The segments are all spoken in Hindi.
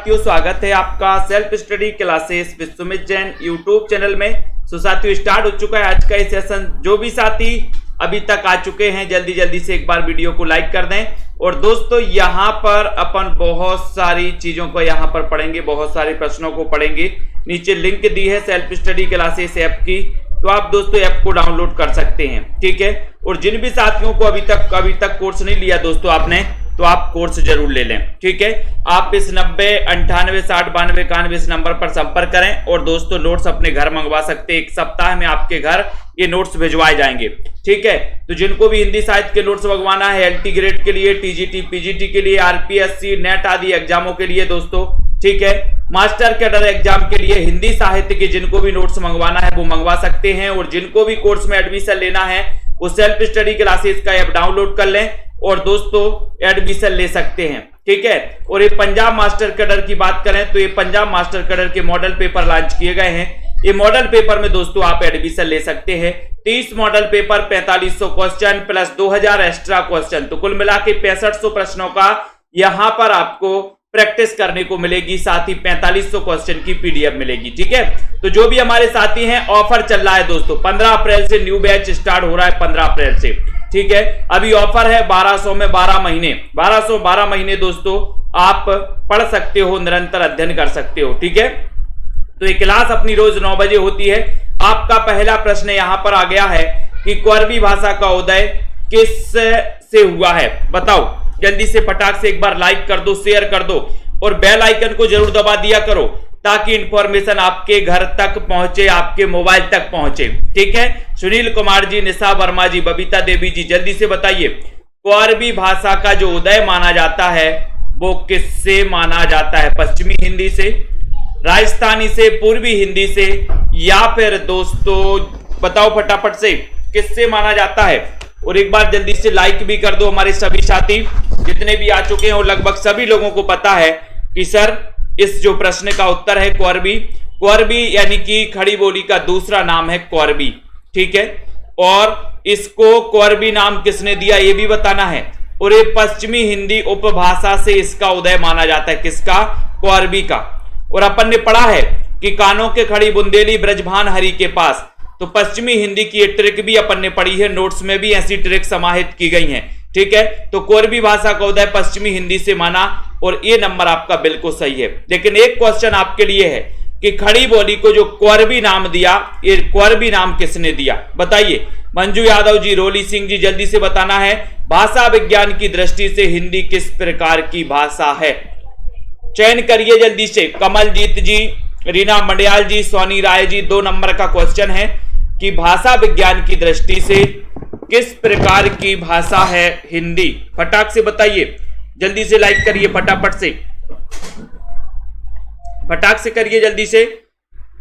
साथियों, स्वागत है आपका self study classes with Sumit Jain YouTube channel में। सो साथियों, स्टार्ट हो चुका है आज का ये सेशन। जो भी साथी अभी तक आ चुके हैं जल्दी से एक बार वीडियो को लाइक कर दें। और दोस्तों, यहाँ पर अपन बहुत सारी चीजों को यहाँ पर पढ़ेंगे, बहुत सारे प्रश्नों को पढ़ेंगे। नीचे लिंक दी है सेल्फ स्टडी क्लासेस ऐप की, तो आप दोस्तों ऐप को डाउनलोड कर सकते हैं, ठीक है। और जिन भी साथियों को अभी तक कोर्स नहीं लिया दोस्तों आपने, तो आप कोर्स जरूर ले लें, ठीक है। आप इस 90 98 60 92 91 इस नंबर पर संपर्क करें और दोस्तों नोट्स अपने घर मंगवा सकते हैं। एक सप्ताह में आपके घर ये नोट्स भिजवाए जाएंगे, ठीक है। तो जिनको भी हिंदी साहित्य के नोट्स मंगवाना है, एलटी ग्रेड के लिए, टीजीटी पीजीटी के लिए, आरपीएससी नेट आदि एग्जामों के लिए दोस्तों, ठीक है, मास्टर कैडर एग्जाम के लिए हिंदी साहित्य के जिनको भी नोट्स मंगवाना है वो मंगवा सकते हैं। और जिनको भी कोर्स में एडमिशन लेना है वो सेल्फ स्टडी क्लासेस का ऐप डाउनलोड कर लें और दोस्तों एडमिशन ले सकते हैं, ठीक है। और ये पंजाब मास्टर कैडर की बात करें तो ये पंजाब मास्टर कैडर के मॉडल पेपर लॉन्च किए गए हैं। ये मॉडल पेपर में दोस्तों आप एडमिशन ले सकते हैं। 30 model paper, 4500 question plus 2000 extra question, तो कुल मिला के 6500 प्रश्नों का यहां पर आपको प्रैक्टिस करने को मिलेगी। साथ ही 4500 क्वेश्चन की पीडीएफ मिलेगी, ठीक है। तो जो भी हमारे साथी हैं, ऑफर चल रहा है दोस्तों। 15 अप्रैल से न्यू बैच स्टार्ट हो रहा है, 15 अप्रैल से, ठीक है। अभी ऑफर है 1200 में 12 महीने, 1212 महीने दोस्तों आप पढ़ सकते हो, निरंतर अध्ययन कर सकते हो, ठीक है। तो ये क्लास अपनी रोज 9 बजे होती है। आपका पहला प्रश्न यहां पर आ गया है कि कोरबी भाषा का उदय किस से हुआ है, बताओ। जल्दी से फटाक से एक बार लाइक कर दो, शेयर कर दो और बेल आइकन को जरूर दबा दिया करो ताकि इंफॉर्मेशन आपके घर तक पहुंचे, आपके मोबाइल तक पहुंचे, ठीक है। सुनील कुमार जी, निशा वर्मा जी, बबीता देवी जी, जल्दी से बताइए कोरबी भाषा का जो उदय माना जाता है वो किससे माना जाता है? पश्चिमी हिंदी से, राजस्थानी से, पूर्वी हिंदी से, या फिर दोस्तों बताओ फटाफट से किससे माना जाता है। और एक बार जल्दी से लाइक भी कर दो हमारे सभी साथी जितने भी आ चुके हैं। और लगभग सभी लोगों को पता है कि सर इस जो प्रश्न का उत्तर है कोरबी। कोरबी यानी कि खड़ी बोली का दूसरा नाम है कोरबी, ठीक है। और इसको कोरबी नाम किसने दिया ये भी बताना है। और ये पश्चिमी हिंदी उपभाषा से इसका उदय माना जाता है, किसका? कोरबी का। और अपन ने पढ़ा है कि कानों के खड़ी बुंदेली ब्रजभान हरि के पास, तो पश्चिमी हिंदी की एक ट्रिक भी अपन ने पढ़ी है, नोट्स में भी ऐसी ट्रिक समाहित की गई हैं, ठीक है। तो कोरबी भाषा का उदय पश्चिमी हिंदी से माना और ये नंबर आपका बिल्कुल सही है। लेकिन एक क्वेश्चन आपके लिए है कि खड़ी बोली को जो कोरबी नाम दिया, ये कोरबी नाम किसने दिया, बताइए। मंजू यादव जी, रोली सिंह जी, जल्दी से बताना है। भाषा विज्ञान की दृष्टि से हिंदी किस प्रकार की भाषा है? चयन करिए जल्दी से। कमलजीत जी, रीना मंडियाल जी, सोनी राय जी, 2 नंबर का क्वेश्चन है कि भाषा विज्ञान की दृष्टि से किस प्रकार की भाषा है हिंदी? फटाक से बताइए, जल्दी से लाइक करिए, फटाक से करिए जल्दी से।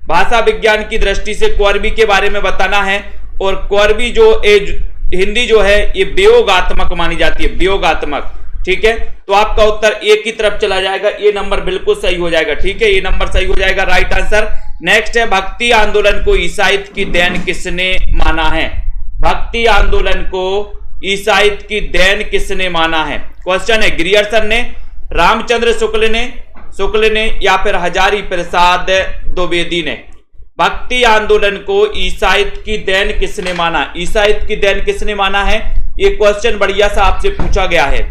भाषा विज्ञान की दृष्टि से कोरबी के बारे में बताना है। और कोरबी जो हिंदी जो है ये वियोगात्मक मानी जाती है, वियोगात्मक, ठीक है। तो आपका उत्तर ए की तरफ चला जाएगा, ये नंबर बिल्कुल सही हो जाएगा, ठीक है। ये नंबर सही हो जाएगा, राइट आंसर। नेक्स्ट है भक्ति आंदोलन को ईसाईत की देन किसने माना है? भक्ति आंदोलन को ईसाईत की देन किसने माना है? क्वेश्चन है ग्रियर्सन ने, रामचंद्र शुक्ल ने या फिर हजारी प्रसाद द्विवेदी ने। भक्ति आंदोलन को ईसाईत की देन किसने माना? ईसाईत की देन किसने माना है? ये क्वेश्चन बढ़िया सा आपसे पूछा गया है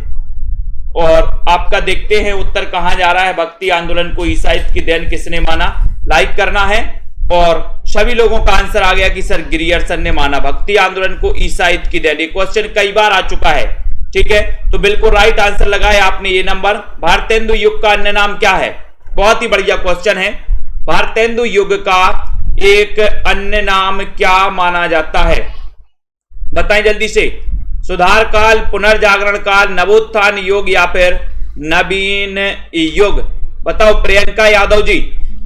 और आपका देखते हैं उत्तर कहां जा रहा है। भक्ति आंदोलन को ईसाईत की देन किसने माना? लाइक करना है। और सभी लोगों का आंसर आ गया कि सर ग्रियर्सन ने माना भक्ति आंदोलन को ईसाईत की देन। ये क्वेश्चन कई बार आ चुका है, ठीक है। तो बिल्कुल राइट आंसर लगाया आपने ये नंबर। भारतेंदु युग का अन्य नाम क्या है? बहुत ही बढ़िया क्वेश्चन है। भारतेंदु युग का एक अन्य नाम क्या माना जाता है? बताएं जल्दी से। सुधार काल, पुनर्जागरण काल, नवोत्थान युग या फिर नवीन युग? बताओ प्रियंका यादव जी।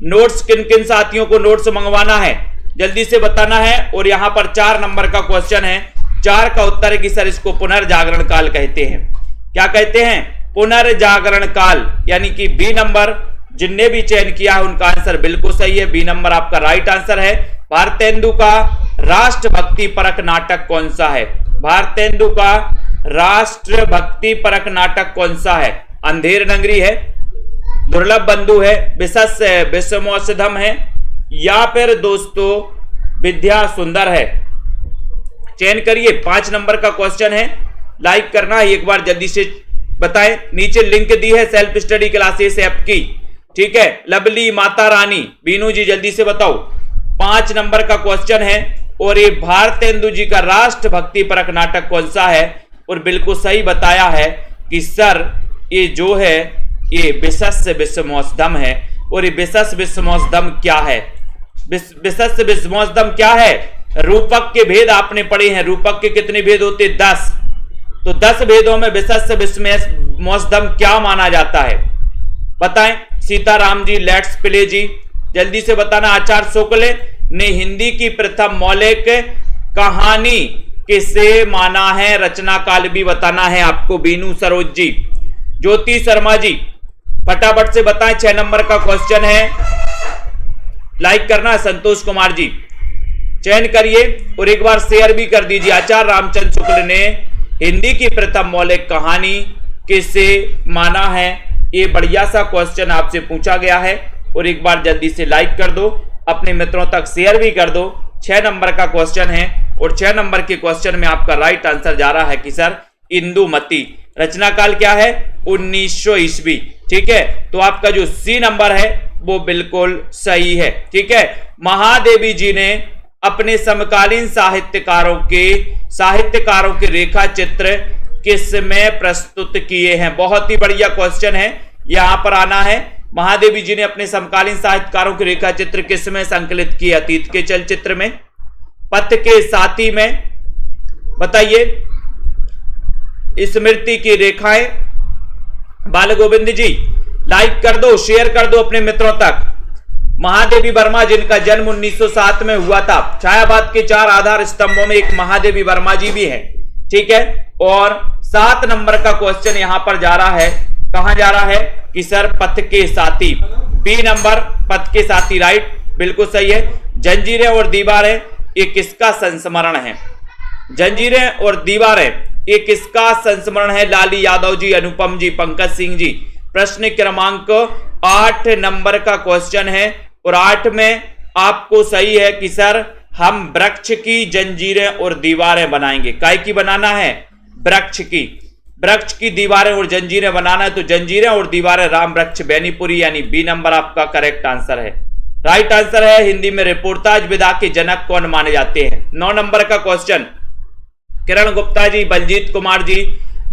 नोट्स किन किन साथियों को नोट्स मंगवाना है जल्दी से बताना है। और यहां पर 4 नंबर का क्वेश्चन है। 4 का उत्तर है कि सर इसको पुनर्जागरण काल कहते हैं। क्या कहते हैं? पुनर्जागरण काल, यानी कि बी नंबर जिनने भी चयन किया है उनका आंसर बिल्कुल सही है, बी नंबर आपका राइट आंसर है। भारतेंदु का राष्ट्रभक्ति परक नाटक कौन सा है? भारतेंदु का राष्ट्रभक्ति परक नाटक कौन सा है? अंधेर नगरी है, दुर्लभ बंधु है, विशस है, विषमौषधम है, या फिर दोस्तों विद्या सुंदर है? चयन करिए। 5 नंबर का क्वेश्चन है, लाइक करना है, एक बार जल्दी से बताएं। नीचे लिंक दी है सेल्फ स्टडी क्लासेस ऐप की, ठीक है। लवली, माता रानी, बीनू जी जल्दी से बताओ। 5 नंबर का क्वेश्चन है, और ये भारतेंदु जी का राष्ट्रभक्ति परक नाटक कौन सा है? और बिल्कुल सही बताया है कि सर ये जो है ये विशस्य विषमौषधम है। और ये विशस्य विषमौषधम क्या है? विशस्य विषमौषधम क्या है? रूपक के भेद आपने पढ़े हैं। रूपक के कितने भेद होते? 10। तो 10 भेदों में विशस्य विषमौषधम क्या माना जाता है? बताएं। सीताराम जी, लेट्स प्ले जी, जल्दी से बताना। आचार्य शुक्ल ने हिंदी की प्रथम मौलिक कहानी किसे माना है? रचना काल भी बताना है आपको। बीनू सरोज जी, ज्योति शर्मा जी, फटाफट से बताएं। 6 नंबर का क्वेश्चन है, लाइक करना है। संतोष कुमार जी चयन करिए और एक बार शेयर भी कर दीजिए। आचार्य रामचंद्र शुक्ल ने हिंदी की प्रथम मौलिक कहानी किसे माना है? ये बढ़िया सा क्वेश्चन आपसे पूछा गया है, और एक बार जल्दी से लाइक कर दो, अपने मित्रों तक शेयर भी कर दो। 6 नंबर का क्वेश्चन है, और 6 नंबर के क्वेश्चन में आपका राइट आंसर जा रहा है कि सर इंदुमती। रचना काल क्या है? 1900 ईस्वी, ठीक है। तो आपका जो सी नंबर है वो बिल्कुल सही है, ठीक है। महादेवी जी ने अपने समकालीन साहित्यकारों के रेखा चित्र किसमें प्रस्तुत किए हैं? बहुत ही बढ़िया क्वेश्चन है, यहां पर आना है। महादेवी जी ने अपने समकालीन साहित्यकारों के रेखा चित्र किसमें संकलित किए? अतीत के चलचित्र में, पथ के साथी में, बताइए। स्मृति की रेखाएं, बाल गोविंद जी लाइक कर दो, शेयर कर दो अपने मित्रों तक। महादेवी वर्मा जिनका जन्म 1907 में हुआ था। छायावाद के 4 आधार स्तंभों में एक महादेवी वर्मा जी भी है, ठीक है। और 7 नंबर का क्वेश्चन यहां पर जा रहा है, कहां जा रहा है कि सर पथ के साथी। बी नंबर, पथ के साथी, राइट, बिल्कुल सही है। जंजीरें और दीवारें ये किसका संस्मरण है? जंजीरें और दीवारें ये किसका संस्मरण है? लाली यादव जी, अनुपम जी, पंकज सिंह जी। प्रश्न क्रमांक 8 नंबर का क्वेश्चन है, और 8 में आपको सही है कि सर हम वृक्ष की जंजीरें और दीवारें बनाएंगे। काय की बनाना है? वृक्ष की दीवारें और जंजीरें बनाना है। तो जंजीरें और दीवारें राम वृक्ष बेनीपुरी, यानी बी नंबर आपका करेक्ट आंसर है। राइट आंसर है। हिंदी में रिपोर्टाज विधा के जनक कौन माने जाते हैं? 9 नंबर का क्वेश्चन, किरण गुप्ता जी, बलजीत कुमार जी,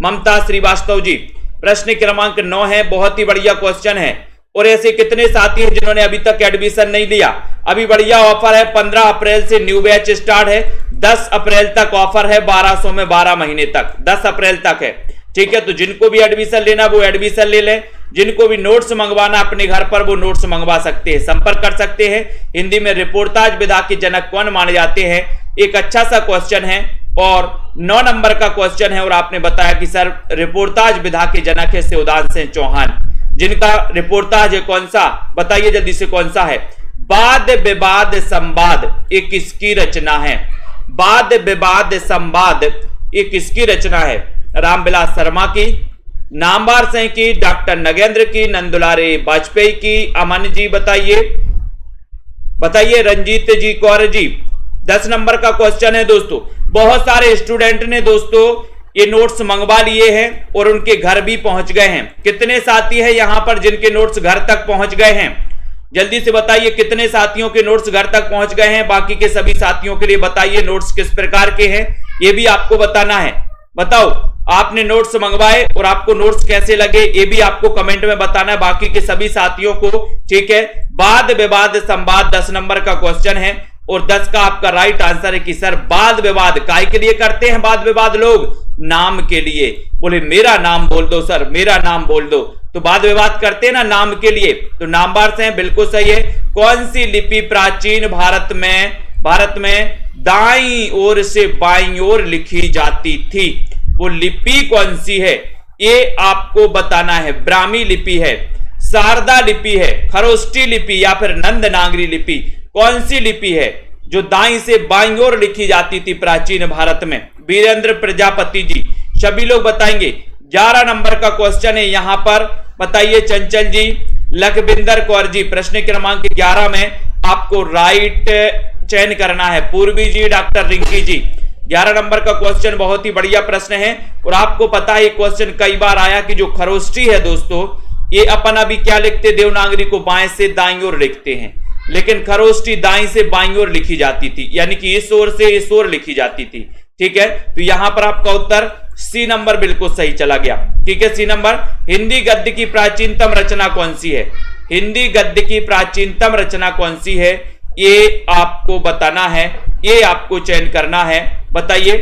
ममता श्रीवास्तव जी। प्रश्न क्रमांक 9 है, बहुत ही बढ़िया क्वेश्चन है। और ऐसे कितने साथी हैं जिन्होंने अभी तक एडमिशन नहीं लिया? अभी बढ़िया ऑफर है, 15 अप्रैल से न्यू बैच स्टार्ट है, 10 अप्रैल तक ऑफर है, 1200 में 12 महीने तक, 10 अप्रैल तक है, ठीक है। तो जिनको भी एडमिशन लेना वो एडमिशन ले लें। जिनको भी नोट्स मंगवाना अपने घर पर वो नोट्स मंगवा सकते हैं, संपर्क कर सकते हैं। हिंदी में रिपोर्टाज विधा के जनक कौन माने जाते हैं? एक अच्छा सा क्वेश्चन है, और 9 नंबर का क्वेश्चन है। और आपने बताया कि सर रिपोर्टाज विधा के जनक है शिवदान सिंह चौहान, जिनका रिपोर्टाज है कौन सा? बताइए जल्दी से, कौन सा है? वाद विवाद संवाद ये किसकी रचना है? वाद विवाद संवाद ये किसकी रचना है? रामविलास शर्मा की, नामवर सिंह की, डॉक्टर नगेंद्र की, नंदुलारे वाजपेयी की, अमन जी बताइए, रंजीत जी कौर जी। 10 नंबर का क्वेश्चन है दोस्तों। बहुत सारे स्टूडेंट ने दोस्तों ये नोट्स मंगवा लिए हैं और उनके घर भी पहुंच गए हैं। कितने साथी हैं यहां पर जिनके नोट्स घर तक पहुंच गए हैं? जल्दी से बताइए, कितने साथियों के नोट्स घर तक पहुंच गए हैं? बाकी के सभी साथियों के लिए बताइए नोट्स किस प्रकार के हैं, ये भी आपको बताना है। बताओ, आपने नोट्स मंगवाए और आपको नोट्स कैसे लगे, ये भी आपको कमेंट में बताना है बाकी के सभी साथियों को, ठीक है। वाद विवाद संवाद 10 नंबर का क्वेश्चन है, और 10 का आपका राइट आंसर है कि सर वाद विवाद काय के लिए करते हैं? वाद विवाद लोग नाम के लिए। बोले मेरा नाम बोल दो सर, मेरा नाम बोल दो, तो वाद विवाद करते हैं ना नाम के लिए। तो नामवार से बिल्कुल सही है। कौन सी लिपि प्राचीन भारत में दाईं ओर से बाईं ओर लिखी जाती थी? वो लिपि कौन सी है ये आपको बताना है। ब्राह्मी लिपि है, शारदा लिपि है, खरोष्टी लिपि या फिर नंदनागरी लिपि? कौन सी लिपि है जो दाईं से बाईं ओर लिखी जाती थी प्राचीन भारत में? वीरेंद्र प्रजापति जी, सभी लोग बताएंगे। 11 नंबर का क्वेश्चन है यहां पर, बताइए चंचल जी, लखविंदर कौर जी, प्रश्न क्रमांक 11 में आपको राइट चयन करना है। पूर्वी जी, डॉक्टर रिंकी जी, 11 नंबर का क्वेश्चन बहुत ही बढ़िया प्रश्न है। और आपको पता है क्वेश्चन कई बार आया कि जो खरोष्टी है दोस्तों, ये अपन अभी क्या लिखते, देवनागरी को बाएं से दाईं ओर लिखते हैं, लेकिन खरोष्टी दाईं से बाईं ओर लिखी जाती थी, यानी कि इस ओर से इस ओर लिखी जाती थी। ठीक है, तो यहां पर आपका उत्तर सी नंबर बिल्कुल सही चला गया। ठीक है, सी नंबर। हिंदी गद्य की प्राचीनतम रचना कौन सी है? हिंदी गद्य की प्राचीनतम रचना कौन सी है, ये आपको बताना है, ये आपको चयन करना है। बताइए।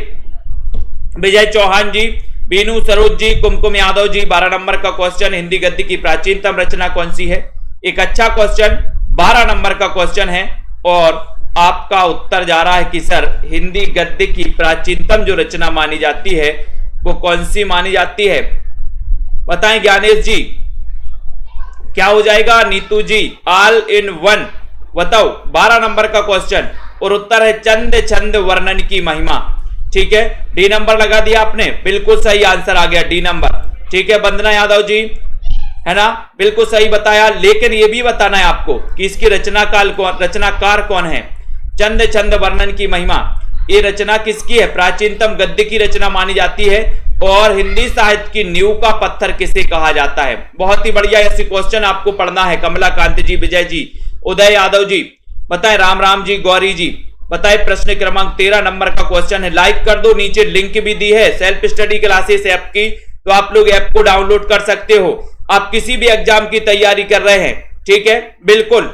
विजय चौहान जी, बीनू सरोज जी, कुमकुम यादव जी, 12 नंबर का क्वेश्चन, हिंदी गद्य की प्राचीनतम रचना कौन सी है? एक अच्छा क्वेश्चन, 12 नंबर का क्वेश्चन है और आपका उत्तर जा रहा है कि सर हिंदी गद्य की प्राचीनतम जो रचना मानी जाती है वो कौन सी मानी जाती है? बताएं ज्ञानेश जी, क्या हो जाएगा? नीतू जी, ऑल इन वन बताओ। 12 नंबर का क्वेश्चन और उत्तर है चंद छंद वर्णन की महिमा। ठीक है, डी नंबर लगा दिया आपने, बिल्कुल सही आंसर आ गया, डी नंबर। ठीक है, वंदना यादव जी, है ना, बिल्कुल सही बताया। लेकिन यह भी बताना है आपको कि इसकी रचनाकार कौन है। चंद छंद वर्णन की महिमा, ये रचना किसकी है? प्राचीनतम गद्य की रचना मानी जाती है। और हिंदी साहित्य की नींव का पत्थर किसे कहा जाता है? बहुत ही बढ़िया ऐसी क्वेश्चन आपको पढ़ना है। कमला कांति जी, विजय जी, उदय यादव जी, बताएं। राम राम जी, गौरी जी, बताएं। प्रश्न क्रमांक 13 नंबर का क्वेश्चन है। लाइक कर दो, नीचे लिंक भी दी है सेल्फ स्टडी क्लासेस ऐप की, तो आप लोग ऐप को डाउनलोड कर सकते हो। आप किसी भी एग्जाम की तैयारी कर रहे हैं, ठीक है, बिल्कुल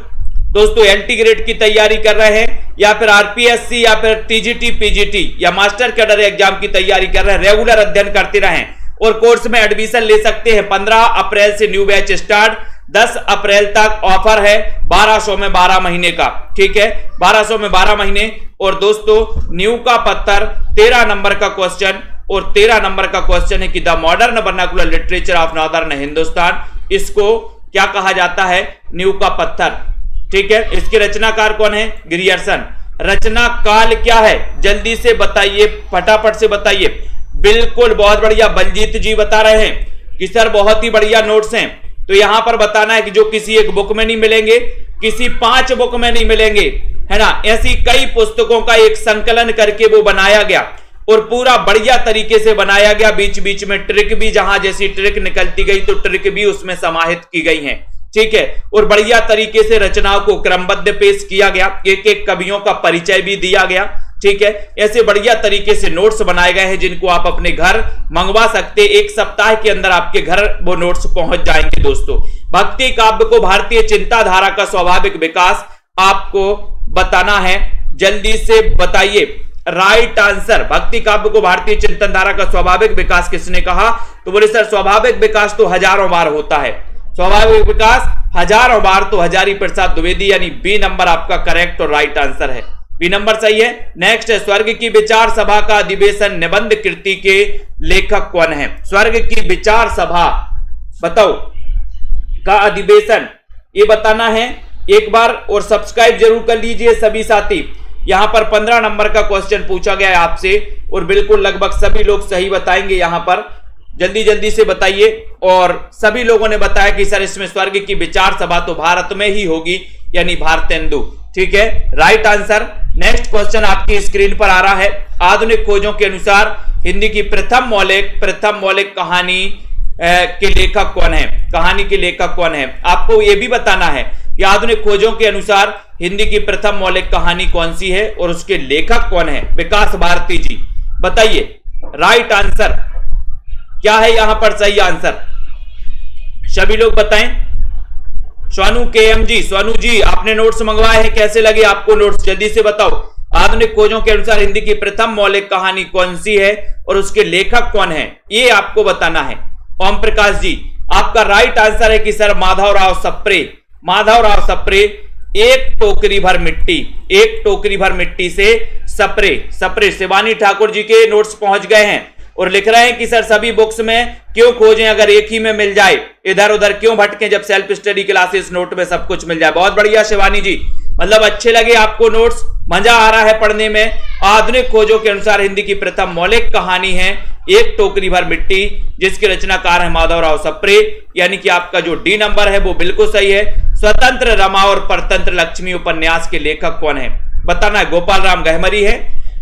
दोस्तों, एलटी ग्रेड की तैयारी कर रहे हैं या फिर आरपीएससी या फिर टीजीटी पीजीटी या मास्टर कैडर एग्जाम की तैयारी कर रहे हैं, रेगुलर अध्ययन करते रहें और कोर्स में एडमिशन ले सकते हैं। 15 अप्रैल से न्यू बैच स्टार्ट, 10 अप्रैल तक ऑफर है 1200 में 12 महीने का। ठीक है, 1200 में 12 महीने। और दोस्तों न्यू का पत्थर 13 नंबर का क्वेश्चन, और 13 नंबर का क्वेश्चन है कि the modern vernacular literature of northern Hindustan, इसको क्या कहा जाता है? न्यू का पत्थर। ठीक है, इसके रचनाकार कौन है? ग्रियर्सन। रचना काल क्या है? जल्दी से बताइए, फटाफट से बताइए। बिल्कुल, बहुत बढ़िया, बलजीत जी बता रहे हैं कि सर बहुत ही बढ़िया नोट्स हैं। तो यहां पर बताना है कि जो किसी एक बुक में नहीं मिलेंगे, किसी 5 बुक में नहीं मिलेंगे, है ना, ऐसी कई पुस्तकों का एक संकलन करके वो बनाया गया और पूरा बढ़िया तरीके से बनाया गया। बीच बीच में ट्रिक भी, जहां जैसी ट्रिक निकलती गई तो ट्रिक भी उसमें समाहित की गई हैं। ठीक है, और बढ़िया तरीके से रचनाओं को क्रमबद्ध पेश किया गया, एक एक कवियों का परिचय भी दिया गया। ठीक है, ऐसे बढ़िया तरीके से नोट्स बनाए गए हैं जिनको आप अपने घर मंगवा सकते, 1 सप्ताह के अंदर आपके घर वो नोट्स पहुंच जाएंगे। दोस्तों, भक्ति काव्य को भारतीय चिंताधारा का स्वाभाविक विकास आपको बताना है, जल्दी से बताइए। राइट आंसर, भक्ति काव्य को भारतीय चिंतन धारा का स्वाभाविक विकास किसने कहा? तो बोले सर स्वाभाविक विकास तो हजारों बार होता है, स्वाभाविक विकास हजारों बार तो हजारी प्रसाद द्विवेदी, यानी बी नंबर आपका करेक्ट और राइट आंसर है, बी नंबर सही है। नेक्स्ट है, स्वर्ग की विचार सभा का अधिवेशन निबंध कृति के लेखक कौन है? स्वर्ग की विचार सभा बताओ का अधिवेशन, ये बताना है एक बार, और सब्सक्राइब जरूर कर लीजिए सभी साथी। यहां पर 15 नंबर का क्वेश्चन पूछा गया है आपसे और बिल्कुल लगभग सभी लोग सही बताएंगे। यहां पर जल्दी जल्दी से बताइए। और सभी लोगों ने बताया कि सर इसमें स्वर्ग की विचार सभा तो भारत में ही होगी, यानी भारतेंदु। ठीक है, राइट आंसर। नेक्स्ट क्वेश्चन आपकी स्क्रीन पर आ रहा है। आधुनिक खोजों के अनुसार हिंदी की प्रथम मौलिक कहानी के लेखक कौन है? कहानी के लेखक कौन है? आपको यह भी बताना है कि आधुनिक खोजों के अनुसार हिंदी की प्रथम मौलिक कहानी कौन सी है और उसके लेखक कौन है? विकास भारती जी, बताइए राइट आंसर क्या है यहां पर सही आंसर? सभी लोग बताएं। स्वानु केएम जी, स्वानु जी आपने नोट्स मंगवाए हैं, कैसे लगे आपको नोट्स? जल्दी से बताओ। आधुनिक खोजों के अनुसार हिंदी की प्रथम मौलिक कहानी कौन सी है और उसके लेखक कौन है, ये आपको बताना है। ओम प्रकाश जी, आपका राइट आंसर है कि सर माधवराव सप्रे। माधवराव सप्रे, एक टोकरी भर मिट्टी से सप्रे। शिवानी ठाकुर जी के नोट्स पहुंच गए हैं और लिख रहे हैं कि सर सभी बुक्स में क्यों खोजें अगर एक ही में मिल जाए, इधर उधर क्यों भटकें जब सेल्फ स्टडी क्लासेस नोट में सब कुछ मिल जाए। बहुत बढ़िया शिवानी जी, मतलब अच्छे लगे आपको नोट्स, मजा आ रहा है पढ़ने में। आधुनिक खोजों के अनुसार हिंदी की प्रथम मौलिक कहानी है एक टोकरी भर मिट्टी, जिसके रचनाकार है माधवराव सप्रे, यानी कि आपका जो डी नंबर है वो बिल्कुल सही है। स्वतंत्र रमा और परतंत्र लक्ष्मी उपन्यास के लेखक कौन है? बताना है। गोपाल राम गहमरी है,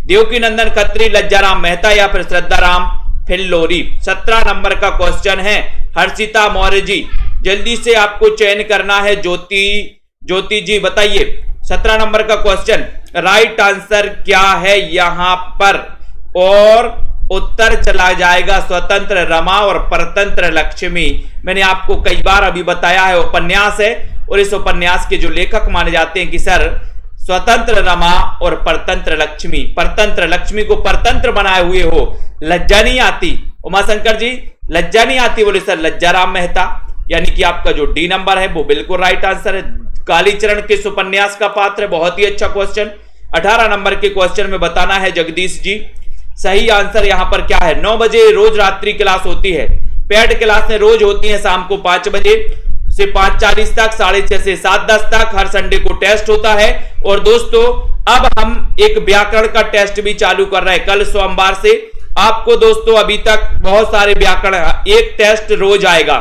देवकी नंदन खत्री, लज्जाराम मेहता या फिर श्रद्धाराम फिल्लोरी। 17 नंबर का क्वेश्चन है हर्षिता मौर्य जी, जल्दी से आपको चयन करना है। ज्योति जी बताइए 17 नंबर का क्वेश्चन राइट आंसर क्या है यहां पर, और उत्तर चला जाएगा स्वतंत्र रमा और परतंत्र लक्ष्मी। मैंने आपको कई बार अभी बताया है उपन्यास है, और इस उपन्यास के जो लेखक माने जाते हैं कि सर स्वतंत्र रमा और परतंत्र लक्ष्मी। परतंत्र लक्ष्मी को परतंत्र बनाए हुए हो, लज्जा नहीं आती उमाशंकर जी, लज्जा नहीं आती, बोले सर लज्जाराम मेहता, यानी कि आपका जो डी नंबर है वो बिल्कुल राइट आंसर है। कालीचरण किस उपन्यास का पात्र है? बहुत ही अच्छा क्वेश्चन। 18 नंबर के क्वेश्चन में बताना है जगदीश जी। सही आंसर यहां पर क्या है? 9 बजे रोज रात्रि क्लास होती है। पेड क्लास में रोज होती है शाम को 5 बजे से 5:40 तक, 6:30 से 7:10 तक। हर संडे को टेस्ट होता है। और दोस्तों अब हम एक व्याकरण का टेस्ट भी चालू कर रहे हैं कल सोमवार से। आपको दोस्तों अभी तक बहुत सारे व्याकरण, एक टेस्ट रोज आएगा,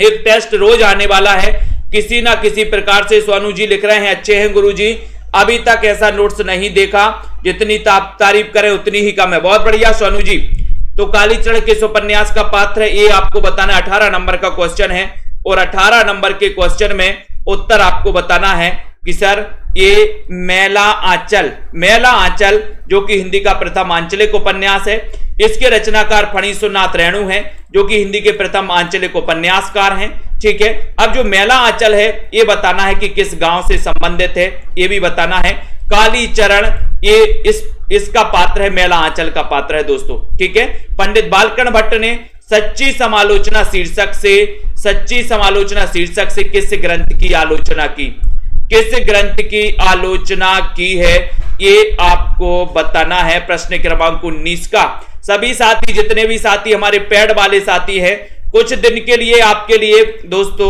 एक टेस्ट रोज आने वाला है किसी ना किसी प्रकार से। सोनू जी लिख रहे हैं अच्छे हैं गुरुजी, अभी तक ऐसा नोट्स नहीं देखा, जितनी तारीफ करें उतनी ही कम है। बहुत बढ़िया सोनू जी। तो कालीचरण किस उपन्यास का पात्र है ये आपको बताना है। 18 नंबर का क्वेश्चन है, और 18 नंबर के क्वेश्चन में उत्तर आपको बताना है कि सर ये मेला आंचल, मेला आंचल जो कि हिंदी का प्रथम आंचलिक उपन्यास है। इसके रचनाकार फणीसुरनाथ रेणु हैं, जो कि हिंदी के प्रथम आंचलिक उपन्यासकार हैं। ठीक है, अब जो मेला आंचल है ये बताना है कि किस गांव से संबंधित है, ये भी बताना है। कालीचरण ये इसका पात्र है, मेला आंचल का पात्र है दोस्तों। ठीक है, पंडित बालकन भट्ट ने सच्ची समालोचना शीर्षक से किस ग्रंथ की आलोचना की, किस ग्रंथ की आलोचना की है ये आपको बताना है। प्रश्न क्रमांक 19 का। सभी साथी, जितने भी साथी हमारे पेड वाले साथी हैं, कुछ दिन के लिए आपके लिए दोस्तों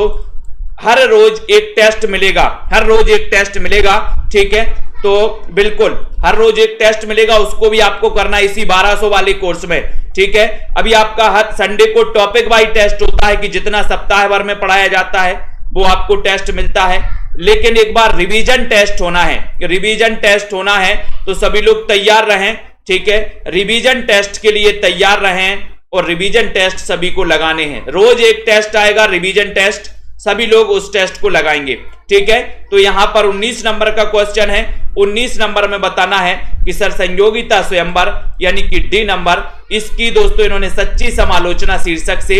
हर रोज एक टेस्ट मिलेगा, हर रोज एक टेस्ट मिलेगा। ठीक है, तो बिल्कुल हर रोज एक टेस्ट मिलेगा, उसको भी आपको करना इसी 1200 वाले कोर्स में। ठीक है, अभी आपका हर संडे को टॉपिक वाइज टेस्ट होता है कि जितना सप्ताह भर में पढ़ाया जाता है वो आपको टेस्ट मिलता है, लेकिन एक बार रिवीजन टेस्ट होना है, रिवीजन टेस्ट होना है, तो सभी लोग तैयार रहें। ठीक है, रिवीजन टेस्ट के लिए तैयार रहें, और रिवीजन टेस्ट सभी को लगाने हैं। रोज एक टेस्ट आएगा रिवीजन टेस्ट, सभी लोग उस टेस्ट को लगाएंगे। ठीक है, तो यहां पर 19 नंबर का क्वेश्चन है। 19 नंबर में बताना है कि सर संयोगिता स्वयंवर यानी कि डी नंबर, इसकी दोस्तों इन्होंने सच्ची समालोचना शीर्षक से,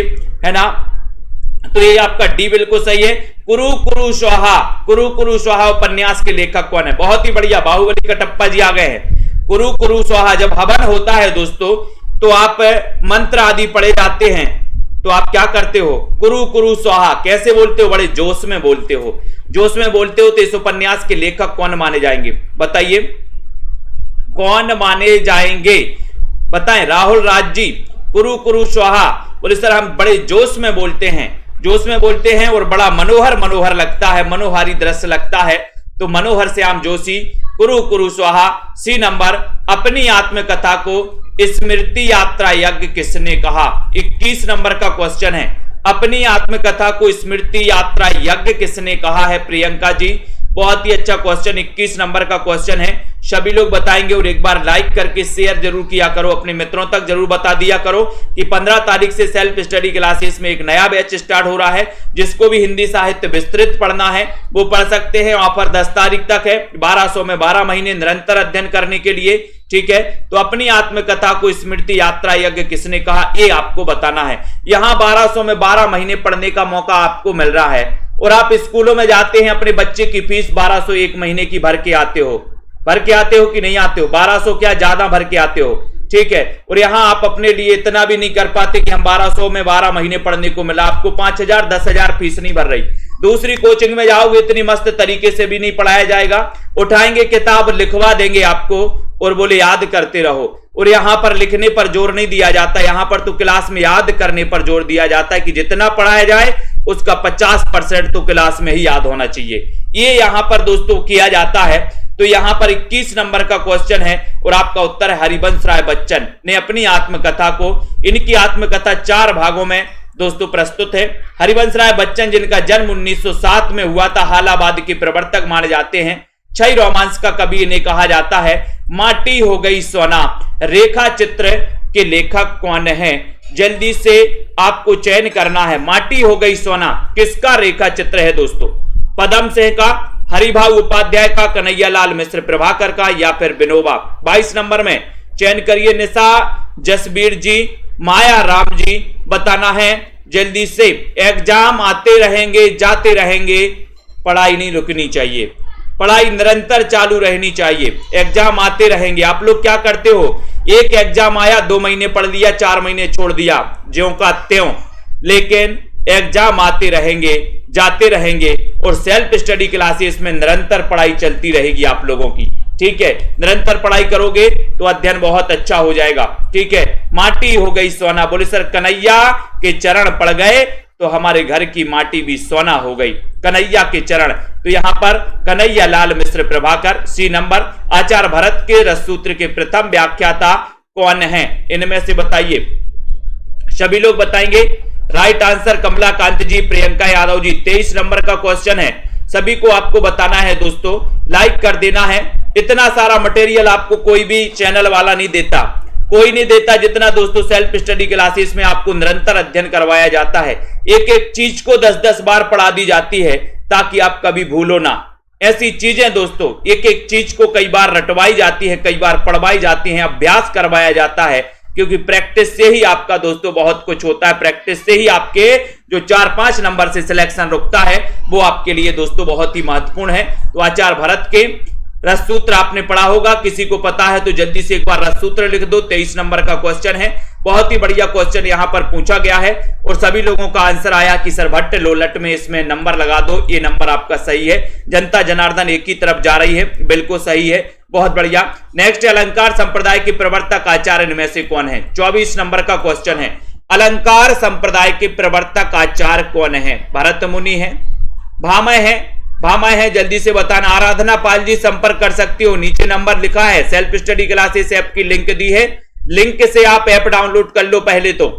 है ना, तो ये आपका डी बिल्कुल सही है। कुरु कुरु स्वाहा उपन्यास के लेखक कौन है? बहुत ही बढ़िया, बाहुबली कटप्पा जी आ गए हैं। कुरु कुरु स्वाहा, जब हवन होता है दोस्तों तो आप मंत्र आदि पढ़े जाते हैं, तो आप क्या करते हो? कुरु कुरु स्वाहा कैसे बोलते हो? बड़े जोश में बोलते हो, जोश में बोलते हो। तो इस उपन्यास के लेखक कौन माने जाएंगे? बताइए कौन माने जाएंगे, बताएं। राहुल राज जी, कुरु कुरु स्वाहा, बोले सर हम बड़े जोश में बोलते हैं, जोश में बोलते हैं और बड़ा मनोहर लगता है, मनोहारी दृश्य लगता है। तो मनोहर श्याम जोशी, कुरु कुरु स्वाहा। सी नंबर, अपनी आत्मकथा को स्मृति यात्रा यज्ञ किसने कहा? 21 नंबर का क्वेश्चन है। अपनी आत्मकथा को स्मृति यात्रा यज्ञ किसने कहा है? प्रियंका जी, बहुत ही अच्छा क्वेश्चन, 21 नंबर का क्वेश्चन है। सभी लोग बताएंगे, और एक बार लाइक करके शेयर जरूर किया करो, अपने मित्रों तक जरूर बता दिया करो कि 15 तारीख से सेल्फ स्टडी क्लासेस में एक नया बैच स्टार्ट हो रहा है। जिसको भी हिंदी साहित्य विस्तृत पढ़ना है वो पढ़ सकते हैं। ऑफर 10 तारीख तक है। 1200 में 12 महीने निरंतर अध्ययन करने के लिए। ठीक है, तो अपनी आत्मकथा को स्मृति यात्रा यज्ञ किसने कहा ये आपको बताना है। यहां 1200 में 12 महीने पढ़ने का मौका आपको मिल रहा है, और आप स्कूलों में जाते हैं, अपने बच्चे की फीस 1200 एक महीने की भर के आते हो, भर के आते हो कि नहीं आते हो? 1200 क्या ज्यादा भर के आते हो। ठीक है, और यहां आप अपने लिए इतना भी नहीं कर पाते कि हम 1200 में 12 महीने पढ़ने को मिला, आपको 5000 10,000 फीस नहीं भर रही। दूसरी कोचिंग में जाओगे इतनी मस्त तरीके से भी नहीं पढ़ाया जाएगा, उठाएंगे किताब लिखवा देंगे आपको और बोले याद करते रहो। और यहां पर लिखने पर जोर नहीं दिया जाता, यहां पर तो क्लास में याद करने पर जोर दिया जाता है कि जितना पढ़ाया जाए उसका 50% तो क्लास में ही याद होना चाहिए। ये यहां पर दोस्तों किया जाता है। तो यहां पर 21 नंबर का क्वेश्चन है और आपका उत्तर है हरिवंश राय बच्चन ने अपनी आत्मकथा को, इनकी आत्मकथा 4 भागों में दोस्तों प्रस्तुत है। हरिवंश राय बच्चन जिनका जन्म 1907 में हुआ था, हालाबाद के प्रवर्तक माने जाते हैं। क्षय रोमांस का कवि इन्हें कहा जाता है। माटी हो गई सोना रेखा चित्र के लेखक कौन है? जल्दी से आपको चयन करना है। माटी हो गई सोना किसका रेखा चित्र है दोस्तों? पदम सिंह का, हरिभाऊ उपाध्याय का, कन्हैयालाल मिश्र प्रभाकर का या फिर विनोबा? 22 नंबर में चयन करिए। निशा जसबीर जी, माया राम जी, बताना है जल्दी से। एग्जाम आते रहेंगे जाते रहेंगे, पढ़ाई नहीं रुकनी चाहिए, पढ़ाई निरंतर चालू रहनी चाहिए। एग्जाम आते रहेंगे। आप लोग क्या करते हो, एक एग्जाम आया 2 महीने पढ़ लिया, 4 महीने छोड़ दिया, ज्यों का त्यों। लेकिन एग्जाम आते रहेंगे जाते रहेंगे और सेल्फ स्टडी क्लासेस में निरंतर पढ़ाई चलती रहेगी आप लोगों की। ठीक है, निरंतर पढ़ाई करोगे तो अध्ययन बहुत अच्छा हो जाएगा। ठीक है, माटी हो गई सोना, बोले सर कन्हैया के चरण पड़ गए तो हमारे घर की माटी भी सोना हो गई, कन्हैया के चरण। तो यहां पर कन्हैयालाल मिश्र प्रभाकर। सी नंबर, आचार्य भरत के रससूत्र के प्रथम व्याख्याता कौन है? इनमें से बताइए, सभी लोग बताएंगे। राइट आंसर कमलाकांत जी, प्रियंका यादव जी। 23 नंबर का क्वेश्चन है, सभी को आपको बताना है दोस्तों, लाइक कर देना है। इतना सारा मटेरियल आपको कोई भी चैनल वाला नहीं देता, कोई नहीं देता जितना दोस्तों सेल्फ स्टडी क्लासेस में आपको निरंतर अध्ययन करवाया जाता है। एक एक चीज को 10-10 बार पढ़ा दी जाती है ताकि आप कभी भूलो ना। ऐसी चीजें दोस्तों, एक एक चीज को कई बार रटवाई जाती है, कई बार पढ़वाई जाती है, अभ्यास करवाया जाता है, क्योंकि प्रैक्टिस से ही आपका दोस्तों बहुत कुछ होता है। प्रैक्टिस से ही आपके जो 4-5 नंबर से सिलेक्शन रुकता है वो आपके लिए दोस्तों बहुत ही महत्वपूर्ण है। तो आचार्य भरत के रससूत्र आपने पढ़ा होगा, किसी को पता है तो जल्दी से एक बार रससूत्र लिख दो। 23 नंबर का क्वेश्चन है, बहुत ही बढ़िया क्वेश्चन यहां पर पूछा गया है और सभी लोगों का आंसर आया कि सर भट्ट लोलट में इसमें नंबर लगा दो। ये नंबर आपका सही है। जनता जनार्दन एक ही तरफ जा रही है, बिल्कुल सही है, बहुत बढ़िया। नेक्स्ट, अलंकार संप्रदाय के प्रवर्तक आचार्य इनमें से कौन है? 24 नंबर का क्वेश्चन है, अलंकार संप्रदाय के प्रवर्तक आचार्य कौन है? भरत मुनि है, भामह है, भामह है, जल्दी से बताना। आराधना पाल जी संपर्क कर सकती हो, नीचे नंबर लिखा है। सेल्फ स्टडी क्लासेस ऐप की लिंक दी है, लिंक से आप ऐप डाउनलोड कर लो पहले तो।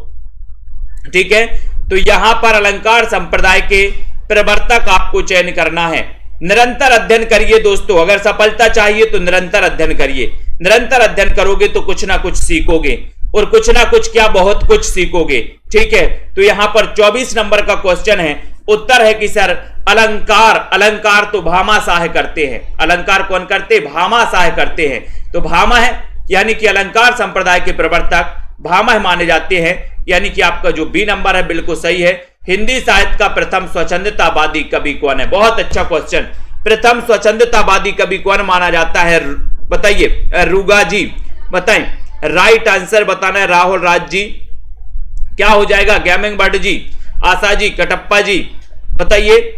ठीक है, तो यहां पर अलंकार संप्रदाय के प्रवर्तक आपको चयन करना है। निरंतर अध्ययन करिए दोस्तों, अगर सफलता चाहिए तो निरंतर अध्ययन करिए। निरंतर अध्ययन करोगे तो कुछ ना कुछ सीखोगे और कुछ ना कुछ क्या, बहुत कुछ सीखोगे। ठीक है, तो यहां पर 24 नंबर का क्वेश्चन है, उत्तर है कि सर अलंकार, अलंकार तो भामा शाह करते हैं। अलंकार कौन करते? भामा शाह करते हैं। तो भामा है यानी कि अलंकार संप्रदाय के प्रवर्तक भामा माने जाते हैं, यानी कि आपका जो बी नंबर है बिल्कुल सही है। हिंदी साहित्य का प्रथम स्वच्छंदतावादी कवि कौन है? बहुत अच्छा क्वेश्चन। प्रथम स्वच्छंदतावादी कवि कौन माना जाता है? बताइए, रुगा जी बताएं। राइट आंसर बताना है राहुल राज जी। क्या हो जाएगा? गेमिंग बर्ड जी, आशा जी, कटप्पा जी, बताइए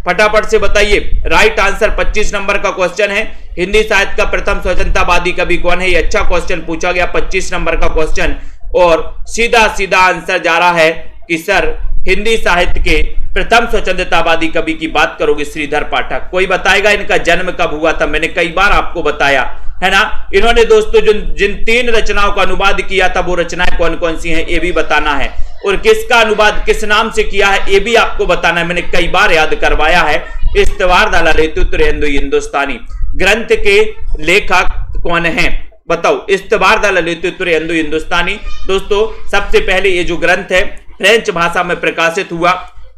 फटाफट से बताइए। राइट आंसर 25 नंबर का क्वेश्चन है, हिंदी साहित्य का प्रथम स्वतंत्रतावादी कवि कौन है? ये अच्छा क्वेश्चन पूछा गया, 25 नंबर का क्वेश्चन। और सीधा सीधा आंसर जा रहा है कि सर हिंदी साहित्य के प्रथम स्वतंत्रतावादी कवि की बात करोगे श्रीधर पाठक। कोई बताएगा इनका जन्म कब हुआ था? मैंने कई बार आपको बताया है ना। इन्होंने दोस्तों जिन 3 रचनाओं का अनुवाद किया था वो रचनाएं कौन कौन सी हैं ये भी बताना है, और किसका अनुवाद किस नाम से किया है ये भी आपको बताना है। मैंने कई बार याद करवाया है। इस्तवार दाला लेतुत्र हिंदुस्तानी ग्रंथ के लेखक कौन है? बताओ। इस्तवार दाला लेतुत्र हिंदुस्तानी दोस्तों सबसे पहले ये जो ग्रंथ है फ्रेंच भाषा में प्रकाशित हुआ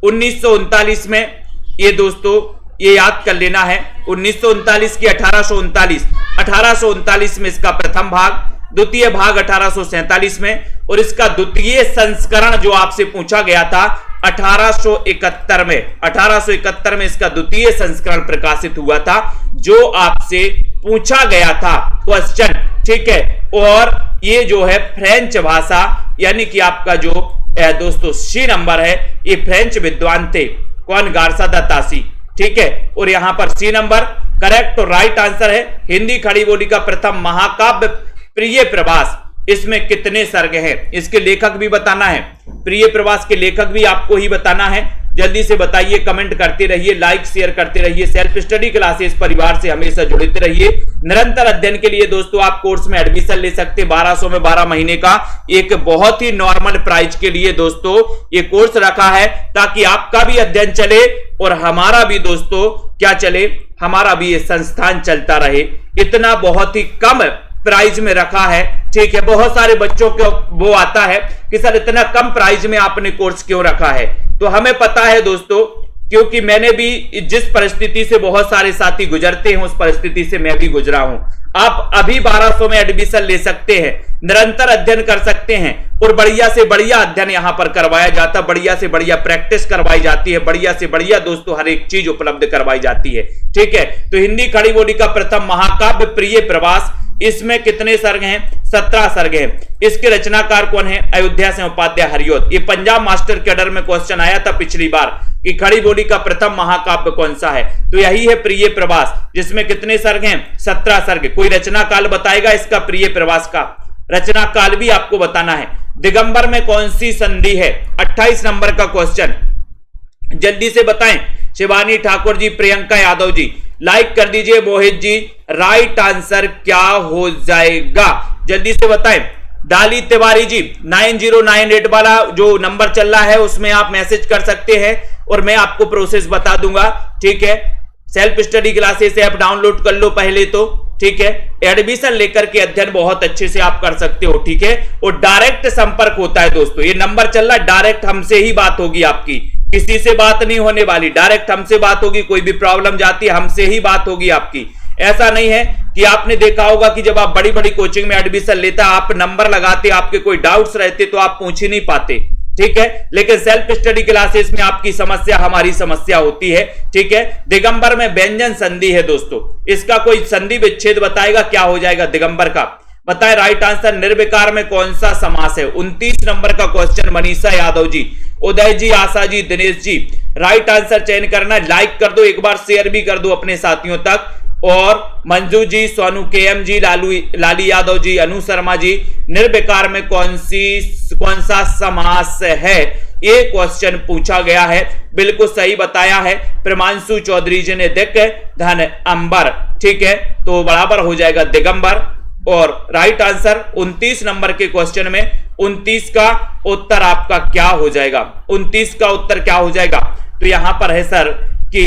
1939 में। ये दोस्तों ये याद कर लेना है, 1939 की 1839 में इसका प्रथम भाग, द्वितीय भाग 1847 में, और इसका द्वितीय संस्करण जो आपसे पूछा गया था 1871 में। 1871 में इसका द्वितीय संस्करण प्रकाशित हुआ था जो आपसे पूछा गया था क्वेश्चन। ठीक है, और ये जो है फ्रेंच भाषा यानी कि आपका जो दोस्तों सी नंबर है, ये फ्रेंच विद्वान थे। कौन? गार्सा दा तासी। ठीक है, और यहां पर सी नंबर करेक्ट और राइट आंसर है। हिंदी खड़ी बोली का प्रथम महाकाव्य प्रिय प्रवास, इसमें कितने सर्ग हैं, इसके लेखक भी बताना है। प्रिय प्रवास के लेखक भी आपको ही बताना है। जल्दी से बताइए, कमेंट करते रहिए, लाइक शेयर करते रहिए। सेल्फ स्टडी क्लासेस परिवार से हमेशा जुड़ते रहिए। निरंतर अध्ययन के लिए दोस्तों आप कोर्स में एडमिशन ले सकते हैं 1200 में 12 महीने का एक बहुत ही नॉर्मल प्राइस के लिए दोस्तों ये कोर्स रखा है, ताकि आपका भी अध्ययन चले और हमारा भी दोस्तों क्या चले, हमारा भी ये संस्थान चलता रहे। इतना बहुत ही कम प्राइस में रखा है, ठीक है। बहुत सारे बच्चों को वो आता है कि सर इतना कम प्राइस में आपने कोर्स क्यों रखा है, तो हमें पता है दोस्तों, क्योंकि मैंने भी जिस परिस्थिति से बहुत सारे साथी गुजरते हैं उस परिस्थिति से मैं भी गुजरा हूं। आप अभी 1200 में एडमिशन ले सकते हैं, निरंतर अध्ययन कर सकते हैं और बढ़िया से बढ़िया अध्ययन यहां पर करवाया जाता है, बढ़िया से बढ़िया प्रैक्टिस करवाई जाती है, बढ़िया से बढ़िया दोस्तों हर एक चीज उपलब्ध करवाई जाती है, ठीक है। तो हिंदी खड़ी बोली का प्रथम महाकाव्य प्रिय प्रवास, इसमें कितने सर्ग हैं? 17 सर्ग हैं। इसके रचनाकार कौन है? अयोध्या से उपाध्याय हरिऔध। ये पंजाब मास्टर कैडर में क्वेश्चन आया था पिछली बार कि खड़ी बोली का प्रथम महाकाव्य कौन सा है, तो यही है प्रिय प्रवास, जिसमें कितने सर्ग हैं? 17 सर्ग। कोई रचना काल बताएगा इसका? प्रिय प्रवास का रचना काल भी आपको बताना है। दिगंबर में कौन सी संधि है? 28 नंबर का क्वेश्चन, जल्दी से बताएं। शिवानी ठाकुर जी, प्रियंका यादव जी, लाइक कर दीजिए। मोहित जी, राइट आंसर क्या हो जाएगा? जल्दी से बताएं। डाली तिवारी जी, 9098 वाला जो नंबर चल रहा है उसमें आप मैसेज कर सकते हैं और मैं आपको प्रोसेस बता दूंगा, ठीक है। Self study classes app download कर लो पहले तो, ठीक है। एडमिशन लेकर के अध्ययन बहुत अच्छे से आप कर सकते हो, ठीक है। और डायरेक्ट संपर्क होता है दोस्तों, ये नंबर चल रहा है, डायरेक्ट हमसे ही बात होगी आपकी, किसी से बात नहीं होने वाली, डायरेक्ट हमसे बात होगी। कोई भी प्रॉब्लम जाती है हमसे ही बात होगी आपकी। ऐसा नहीं है कि आपने देखा होगा कि जब आप बड़ी बड़ी कोचिंग में एडमिशन लेता आप नंबर लगाते, आपके कोई डाउट्स रहते तो आप पूछ ही नहीं पाते, ठीक है। लेकिन सेल्फ स्टडी क्लासेस में आपकी समस्या हमारी समस्या होती है, ठीक है। दिगंबर में व्यंजन संधि है दोस्तों, इसका कोई संधि विच्छेद बताएगा, क्या हो जाएगा दिगंबर का? बताए राइट आंसर। निर्विकार में कौन सा समास है? 29 नंबर का क्वेश्चन, मनीषा यादव जी, उदय जी, आशा जी, दिनेश जी, राइट आंसर चयन करना है। लाइक कर दो, एक बार शेयर भी कर दो अपने साथियों तक। और मंजू जी, सोनू केएम जी, लाली यादव जी, अनु शर्मा जी, निर्विकार में कौन सा समास है? ये क्वेश्चन पूछा गया है, बिल्कुल सही बताया है प्रमांशु चौधरी जी ने। दिक धन अंबर, ठीक है, तो बराबर हो जाएगा दिगंबर। और राइट आंसर 29 नंबर के क्वेश्चन में 29 का उत्तर आपका क्या हो जाएगा? 29 का उत्तर क्या हो जाएगा? तो यहां पर है सर कि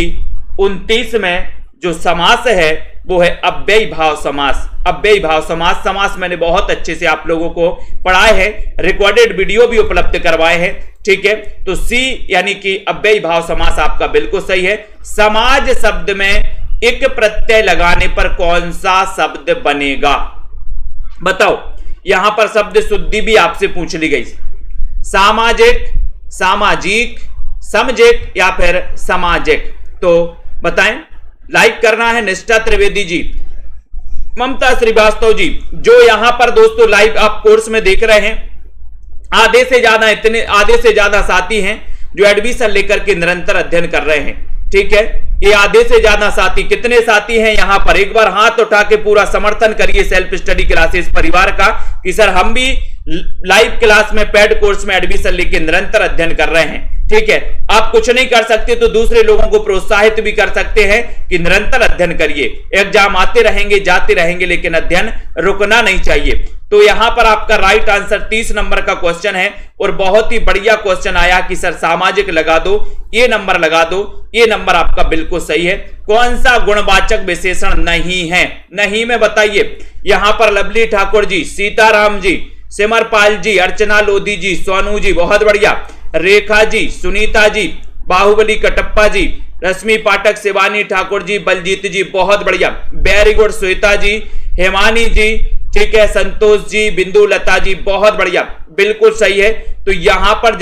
29 में जो समास है वो है अव्ययी भाव समास। अव्ययी भाव समास, समास मैंने बहुत अच्छे से आप लोगों को पढ़ाए हैं, रिकॉर्डेड वीडियो भी उपलब्ध करवाए हैं, ठीक है। तो सी यानी कि अव्ययी भाव समास आपका बिल्कुल सही है। समाज शब्द में एक प्रत्यय लगाने पर कौन सा शब्द बनेगा? बताओ। यहां पर शब्द शुद्धि भी आपसे पूछ ली गई, सामाजिक, सामाजिक, समजिक या फिर सामाजिक, तो बताएं। लाइक करना है। निष्ठा त्रिवेदी जी, ममता श्रीवास्तव जी, जो यहां पर दोस्तों लाइव आप कोर्स में देख रहे हैं, आधे से ज्यादा साथी हैं जो एडमिशन लेकर के निरंतर अध्ययन कर रहे हैं, ठीक है। ये आधे से ज्यादा साथी, कितने साथी हैं यहां पर? एक बार हाथ उठा के पूरा समर्थन करिए सेल्फ स्टडी क्लासेस परिवार का कि सर हम भी लाइव क्लास में पेड कोर्स में एडमिशन लेके निरंतर अध्ययन कर रहे हैं, ठीक है। आप कुछ नहीं कर सकते तो दूसरे लोगों को प्रोत्साहित भी कर सकते हैं कि निरंतर अध्ययन करिए। एग्जाम आते रहेंगे, जाते रहेंगे, लेकिन अध्ययन रुकना नहीं चाहिए। तो यहां पर आपका राइट आंसर 30 नंबर का क्वेश्चन है और बहुत ही बढ़िया क्वेश्चन आया कि सर सामाजिक लगा दो, ये नंबर लगा दो, ये नंबर आपका बिल्कुल सही है। कौन सा गुणवाचक विशेषण नहीं है? नहीं में बताइए। यहां पर लवली ठाकुर जी, सीताराम जी, सिमरपाल जी, अर्चना लोधी जी, सोनू जी, बहुत बढ़िया, रेखा जी, सुनीता जी, बाहुबली कटप्पा जी, रश्मि पाठक, शिवानी ठाकुर जी, बलजीत जी, बहुत बढ़िया, वेरी गुड, श्वेता जी, हेमानी जी, ठीक है, संतोष जी, बिंदु लता जी, बहुत बढ़िया, बिल्कुल सही है। तो यहां पर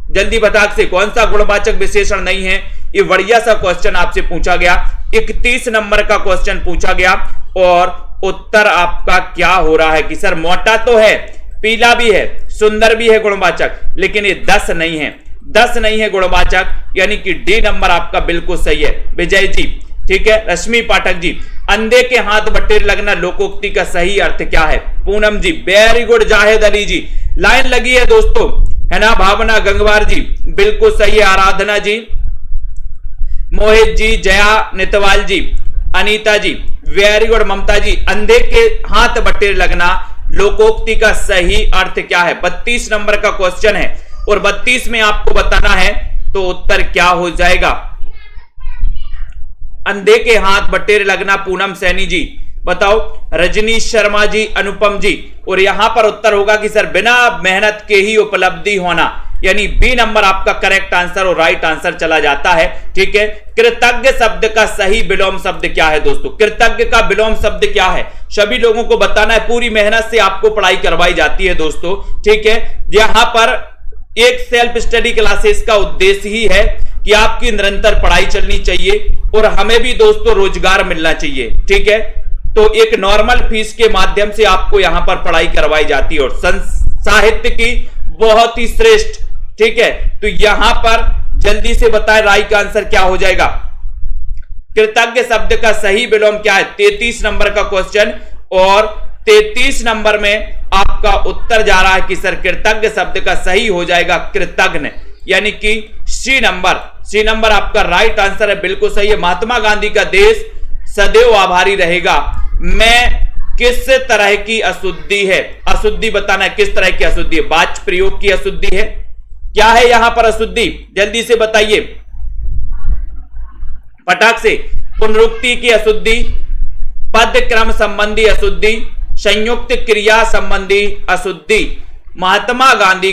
जल्दी फटाक से कौन सा गुणवाचक विशेषण नहीं है? ये बढ़िया सा क्वेश्चन आपसे पूछा गया, 31 नंबर का क्वेश्चन पूछा गया और उत्तर आपका क्या हो रहा है कि सर मोटा तो है, पीला भी है, सुंदर भी है गुणवाचक, लेकिन ये 10 नहीं है, 10 नहीं है गुणवाचक, यानी कि डी नंबर आपका बिल्कुल सही है। विजय जी, ठीक है। रश्मि पाठक जी, अंधे के हाथ बटेर लगना लोकोक्ति का सही अर्थ क्या है? पूनम जी, वेरी गुड। जाहिद अली जी, लाइन लगी है दोस्तों, है ना। भावना गंगवार जी, बिल्कुल सही है। आराधना जी, मोहित जी, जया नितवाल जी, अनीता जी, वेरी गुड। ममता जी, अंधे के हाथ बटेर लगना लोकोक्ति का सही अर्थ क्या है? 32 नंबर का क्वेश्चन है और 32 में आपको बताना है, तो उत्तर क्या हो जाएगा? अंधे के हाथ बटेर लगना। पूनम सैनी जी बताओ। रजनी शर्मा जी, अनुपम जी, और यहां पर उत्तर होगा कि सर बिना मेहनत के ही उपलब्धि होना, यानी बी नंबर आपका करेक्ट आंसर और राइट आंसर चला जाता है। ठीक है। कृतज्ञ शब्द का सही विलोम शब्द क्या है दोस्तों? कृतज्ञ का विलोम शब्द क्या है? सभी लोगों को बताना है। पूरी मेहनत से आपको पढ़ाई करवाई जाती है दोस्तों। ठीक है। यहां पर एक सेल्फ स्टडी क्लासेस का उद्देश्य ही है कि आपकी निरंतर पढ़ाई चलनी चाहिए और हमें भी दोस्तों रोजगार मिलना चाहिए। ठीक है। तो एक नॉर्मल फीस के माध्यम से आपको यहां पर पढ़ाई करवाई जाती है और साहित्य की बहुत ही श्रेष्ठ। ठीक है। तो यहां पर जल्दी से बताएं राइट का आंसर क्या हो जाएगा? कृतज्ञ शब्द का सही विलोम क्या है? 33 नंबर का क्वेश्चन, और 33 नंबर में आपका उत्तर जा रहा है कि सर कृतज्ञ शब्द का सही हो जाएगा कृतज्ञ, यानी कि सी नंबर। सी नंबर आपका राइट आंसर है, बिल्कुल सही है। महात्मा गांधी का देश सदैव आभारी रहेगा मैं किस तरह की अशुद्धि है? अशुद्धि बताना है, किस तरह की अशुद्धि है? वाच्य प्रयोग की अशुद्धि है। क्या है यहां पर अशुद्धि? जल्दी से बताइए फटाक से। पुनरुक्ति की अशुद्धि, पद क्रम संबंधी अशुद्धि, संयुक्त क्रिया संबंधी अशुद्धि। महात्मा गांधी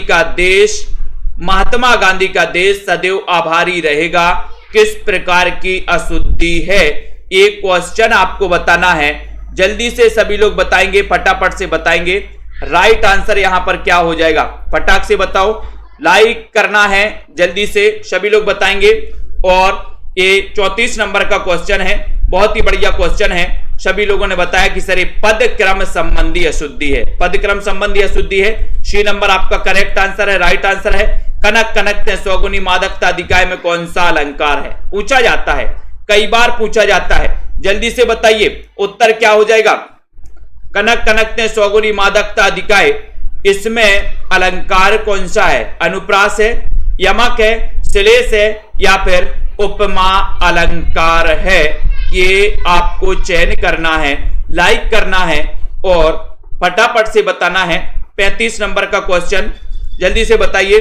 का देश सदैव आभारी रहेगा किस प्रकार की अशुद्धि है? एक क्वेश्चन आपको बताना है, जल्दी से सभी लोग बताएंगे, फटाफट से बताएंगे। राइट आंसर यहां पर क्या हो जाएगा? फटाक से बताओ, लाइक करना है जल्दी से, सभी लोग बताएंगे। और ये 34 नंबर का क्वेश्चन है, बहुत ही बढ़िया क्वेश्चन है। सभी लोगों ने बताया कि सर ये पद क्रम संबंधी अशुद्धि है, पद क्रम संबंधी अशुद्धि है। सी नंबर आपका करेक्ट आंसर है, राइट आंसर है। कनक कनकते स्वगुनी मादकता अधिकाय में कौन सा अलंकार है? पूछा जाता है, कई बार पूछा जाता है, जल्दी से बताइए उत्तर क्या हो जाएगा? कनक कनकते स्वगुनी मादकता अधिकाय, इसमें अलंकार कौन सा है? अनुप्रास है, यमक है, श्लेष है, या फिर उपमा अलंकार है? ये आपको चयन करना है, लाइक करना है और फटाफट से बताना है। 35 नंबर का क्वेश्चन, जल्दी से बताइए।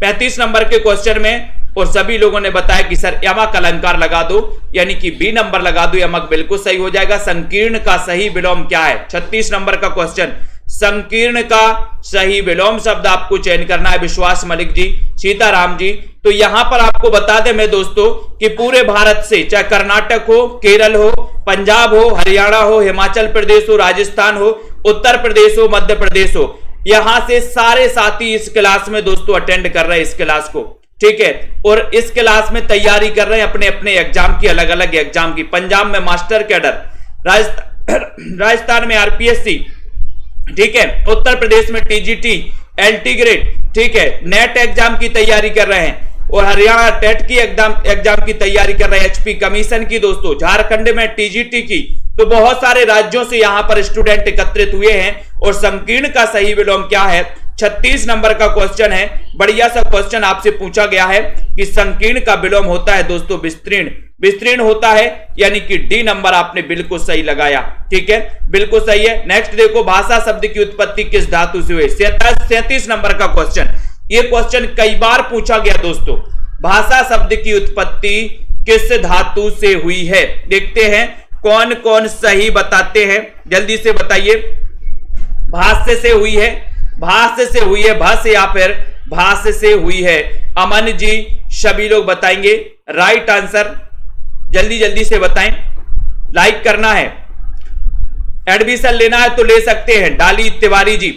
35 नंबर के क्वेश्चन में और सभी लोगों ने बताया कि सर यमक अलंकार लगा दो, यानी कि बी नंबर लगा दो, यमक बिल्कुल सही हो जाएगा। संकीर्ण का सही विलोम क्या है? 36 नंबर का क्वेश्चन, संकीर्ण का सही विलोम शब्द आपको चयन करना है। विश्वास मलिक जी, सीताराम जी, तो यहां पर आपको बता दें मैं दोस्तों कि पूरे भारत से, चाहे कर्नाटक हो, केरल हो, पंजाब हो, हरियाणा हो, हिमाचल प्रदेश हो, राजस्थान हो, उत्तर प्रदेश हो, मध्य प्रदेश हो, यहां से सारे साथी इस क्लास में दोस्तों अटेंड कर रहे हैं इस क्लास को। ठीक है। और इस क्लास में तैयारी कर रहे हैं अपने अपने एग्जाम की, अलग अलग एग्जाम की। पंजाब में मास्टर कैडर, राजस्थान में आरपीएससी, ठीक है, उत्तर प्रदेश में टीजीटी, एलटी ग्रेड, ठीक है, नेट एग्जाम की तैयारी कर रहे हैं, और हरियाणा टेट की एग्जाम की तैयारी कर रहे हैं, एचपी कमीशन की दोस्तों, झारखंड में टीजीटी की। तो बहुत सारे राज्यों से यहां पर स्टूडेंट एकत्रित हुए हैं। और संकीर्ण का सही विलोम क्या है? 36 नंबर का क्वेश्चन है, बढ़िया सा क्वेश्चन आपसे पूछा गया है कि संकीर्ण का विलोम होता है दोस्तों विस्तीर्ण, विस्तीर्ण होता है, यानी कि डी नंबर आपने बिल्कुल सही लगाया। ठीक है, बिल्कुल सही है। नेक्स्ट देखो, भाषा शब्द की उत्पत्ति किस धातु से हुई? 37 नंबर का क्वेश्चन, ये क्वेश्चन कई बार पूछा गया दोस्तों। भाषा शब्द की उत्पत्ति किस धातु से हुई है? देखते हैं कौन कौन सही बताते हैं, जल्दी से बताइए। भाष्य से हुई है, भाष्य से हुई है, भाष्य या फिर भाष्य से हुई है। अमन जी, सभी लोग बताएंगे राइट आंसर, जल्दी जल्दी से बताएं, लाइक करना है। एडमिशन लेना है तो ले सकते हैं। डाली तिवारी जी,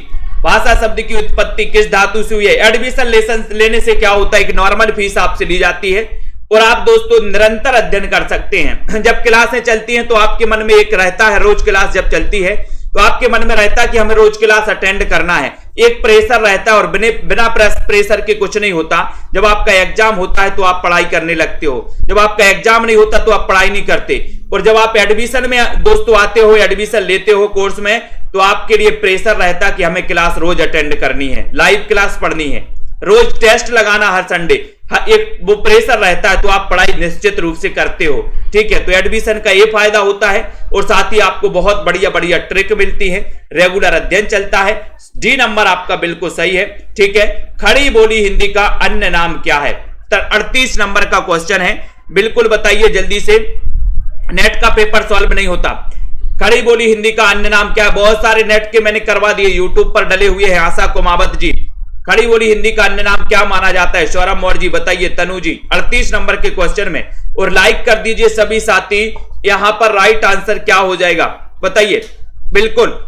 भाषा शब्द की उत्पत्ति किस धातु से हुई है? एडमिशन लेने से क्या होता है कि नॉर्मल फीस आपसे ली जाती है और आप दोस्तों निरंतर अध्ययन कर सकते हैं। जब क्लासें चलती हैं तो आपके मन में एक रहता है, रोज क्लास जब चलती है तो आपके मन में रहता है कि हमें रोज क्लास अटेंड करना है। एक प्रेशर रहता है और बिना प्रेशर के कुछ नहीं होता। जब आपका एग्जाम होता है तो आप पढ़ाई करने लगते हो, जब आपका एग्जाम नहीं होता तो आप पढ़ाई नहीं करते। और जब आप एडमिशन में दोस्तों आते हो, एडमिशन लेते हो कोर्स में, तो आपके लिए प्रेशर रहता है कि हमें क्लास रोज अटेंड करनी है, लाइव क्लास पढ़नी है, रोज टेस्ट लगाना हर संडे, एक वो प्रेशर रहता है, तो आप पढ़ाई निश्चित रूप से करते हो। ठीक है, तो एडमिशन का ये फायदा होता है और साथ ही आपको बहुत बढ़िया बढ़िया ट्रिक मिलती है, रेगुलर अध्ययन चलता है। डी नंबर आपका बिल्कुल सही है। ठीक है, खड़ी बोली हिंदी का अन्य नाम क्या है? 38 नंबर का क्वेश्चन है, बिल्कुल बताइए जल्दी से, नेट का पेपर सॉल्व नहीं होता। खड़ी बोली हिंदी का अन्य नाम क्या है? बहुत सारे नेट के मैंने करवा दिए, यूट्यूब पर डले हुए हैं। आशा कुमावत जी, खड़ी बोली हिंदी का अन्य नाम क्या माना जाता है? सौरभ मौर्य जी बताइए, तनु जी 38 नंबर के क्वेश्चन में। और लाइक कर दीजिए सभी साथी। यहां पर राइट आंसर क्या हो जाएगा बताइए? बिल्कुल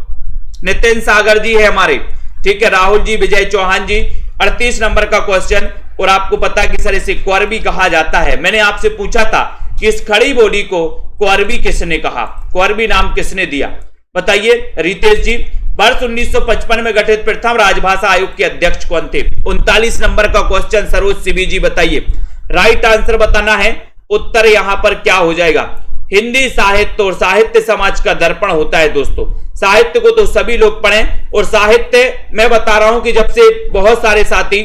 नितिन सागर जी है हमारे। ठीक है, राहुल जी, विजय चौहान जी, 38 नंबर का क्वेश्चन। और आपको पता है कि सर इसे क्वर्बी कहा जाता है। मैंने आपसे पूछा था कि इस खड़ी बोली को क्वर्बी किसने कहा, क्वर्बी नाम किसने दिया? बताइए रितेश जी। वर्ष 1955 में गठित प्रथम राजभाषा आयोग के अध्यक्ष कौन थे? 39 नंबर का क्वेश्चन, सरोज सिबी जी बताइए। राइट आंसर बताना है। उत्तर यहां पर क्या हो जाएगा? हिंदी साहित्य और साहित्य समाज का दर्पण होता है दोस्तों। साहित्य को तो सभी लोग पढ़ें, और साहित्य मैं बता रहा हूं कि जब से बहुत सारे साथी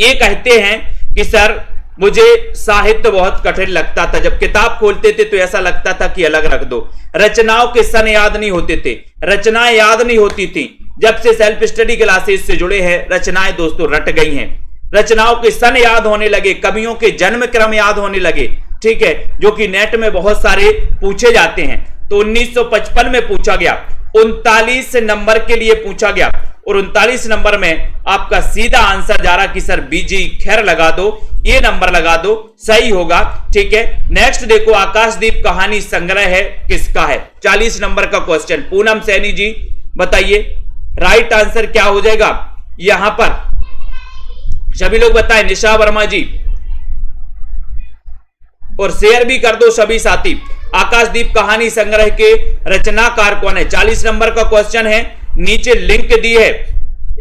ये कहते हैं कि सर मुझे साहित्य बहुत कठिन लगता था, जब किताब खोलते थे तो ऐसा लगता था कि अलग रख दो, रचनाओं के सन याद नहीं होते थे, रचनाएं याद नहीं होती थी। जब से सेल्फ स्टडी क्लासेस से जुड़े हैं, रचनाएं दोस्तों रट गई हैं, रचनाओं के सन याद होने लगे, कवियों के जन्म क्रम याद होने लगे। ठीक है, जो कि नेट में बहुत सारे पूछे जाते हैं। तो 1955 में पूछा गया, 39 नंबर के लिए पूछा गया, और 39 नंबर में आपका सीधा आंसर जा रहा कि सर बीजी खैर लगा दो, ये नंबर लगा दो, सही होगा। ठीक है, नेक्स्ट देखो, आकाशदीप कहानी संग्रह है किसका है? 40 नंबर का क्वेश्चन, पूनम सैनी जी बताइए। राइट आंसर क्या हो जाएगा यहां पर? सभी लोग बताएं, निशा वर्मा जी, और शेयर भी कर दो सभी साथी। आकाशदीप कहानी संग्रह के रचनाकार कौन है? 40 नंबर का क्वेश्चन है, नीचे लिंक दी है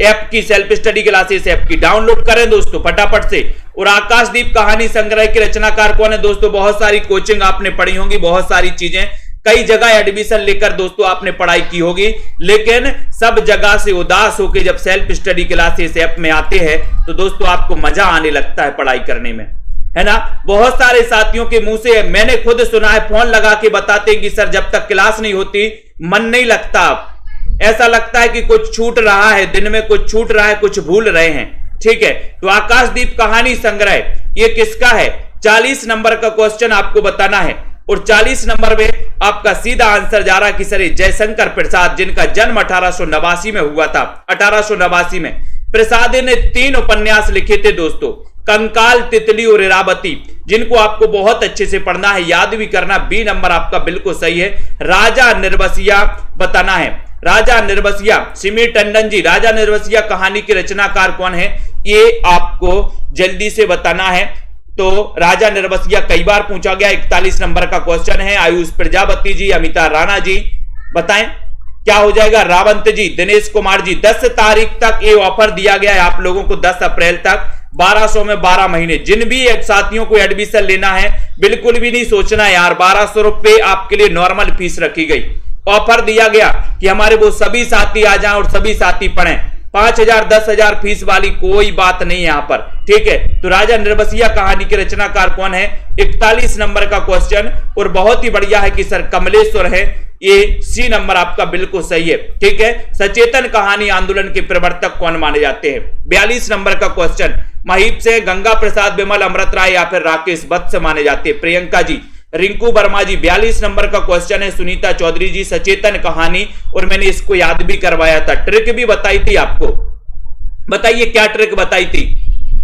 ऐप की, सेल्फ स्टडी क्लासेस ऐप की, डाउनलोड करें दोस्तों फटाफट से। और आकाशदीप कहानी संग्रह के रचनाकार कौन है दोस्तों? बहुत सारी कोचिंग आपने पढ़ी होंगी, बहुत सारी चीजें, कई जगह एडमिशन लेकर दोस्तों आपने पढ़ाई की होगी, लेकिन सब जगह से उदास होकर जब सेल्फ स्टडी क्लासेस ऐप में आते हैं तो दोस्तों आपको मजा आने लगता है पढ़ाई करने में, है ना। बहुत सारे साथियों के मुंह से मैंने खुद सुना है, फोन लगा के बताते हैं कि सर जब तक क्लास नहीं होती मन नहीं लगता, ऐसा लगता है कि कुछ छूट रहा है, दिन में कुछ छूट रहा है, कुछ भूल रहे हैं। ठीक है, तो आकाशदीप कहानी संग्रह ये किसका है? 40 नंबर का क्वेश्चन आपको बताना है। और 40 नंबर में आपका सीधा आंसर जा रहा कि सर जयशंकर प्रसाद, जिनका जन्म 1889 में हुआ था। 1889 में प्रसाद ने 3 उपन्यास लिखे थे दोस्तों, कंकाल, तितली और इरावती, जिनको आपको बहुत अच्छे से पढ़ना है, याद भी करना। बी नंबर आपका बिल्कुल सही है। राजा निर्बसिया बताना है। राजा निर्बसिया, सिमी टंडन जी, राजा निर्बसिया कहानी के रचनाकार कौन है? ये आपको जल्दी से बताना है। तो राजा निर्बसिया कई बार पूछा गया, 41 नंबर का क्वेश्चन है। आयुष प्रजापति जी, अमिता राणा जी बताएं क्या हो जाएगा? रावंत जी, दिनेश कुमार जी, 10 तारीख तक ये ऑफर दिया गया है आप लोगों को, 10 अप्रैल तक 1200 में 12 महीने। जिन भी साथियों को एडमिशन लेना है बिल्कुल भी नहीं सोचना यार, 1200 रुपए आपके लिए नॉर्मल फीस रखी गई। ऑफर दिया गया कि हमारे वो सभी साथी आ जाएं और सभी साथी पढ़ें। 5000 10,000 फीस वाली कोई बात नहीं यहां पर। ठीक है, तो राजा निर्बसिया कहानी के रचनाकार कौन है? 41 नंबर का क्वेश्चन। और बहुत ही बढ़िया है कि सर कमलेश्वर है, ये सी नंबर आपका बिल्कुल सही है। ठीक है, सचेतन कहानी आंदोलन के प्रवर्तक कौन माने जाते हैं? 42 नंबर का क्वेश्चन, महीप से गंगा प्रसाद, विमल, अमृत राय या फिर राकेश वत्स माने जाते हैं? प्रियंका जी, रिंकू वर्मा जी। 42 नंबर का क्वेश्चन है, सुनीता चौधरी जी, सचेतन कहानी। और मैंने इसको याद भी करवाया था, ट्रिक भी बताई थी आपको। बताइए क्या ट्रिक बताई थी,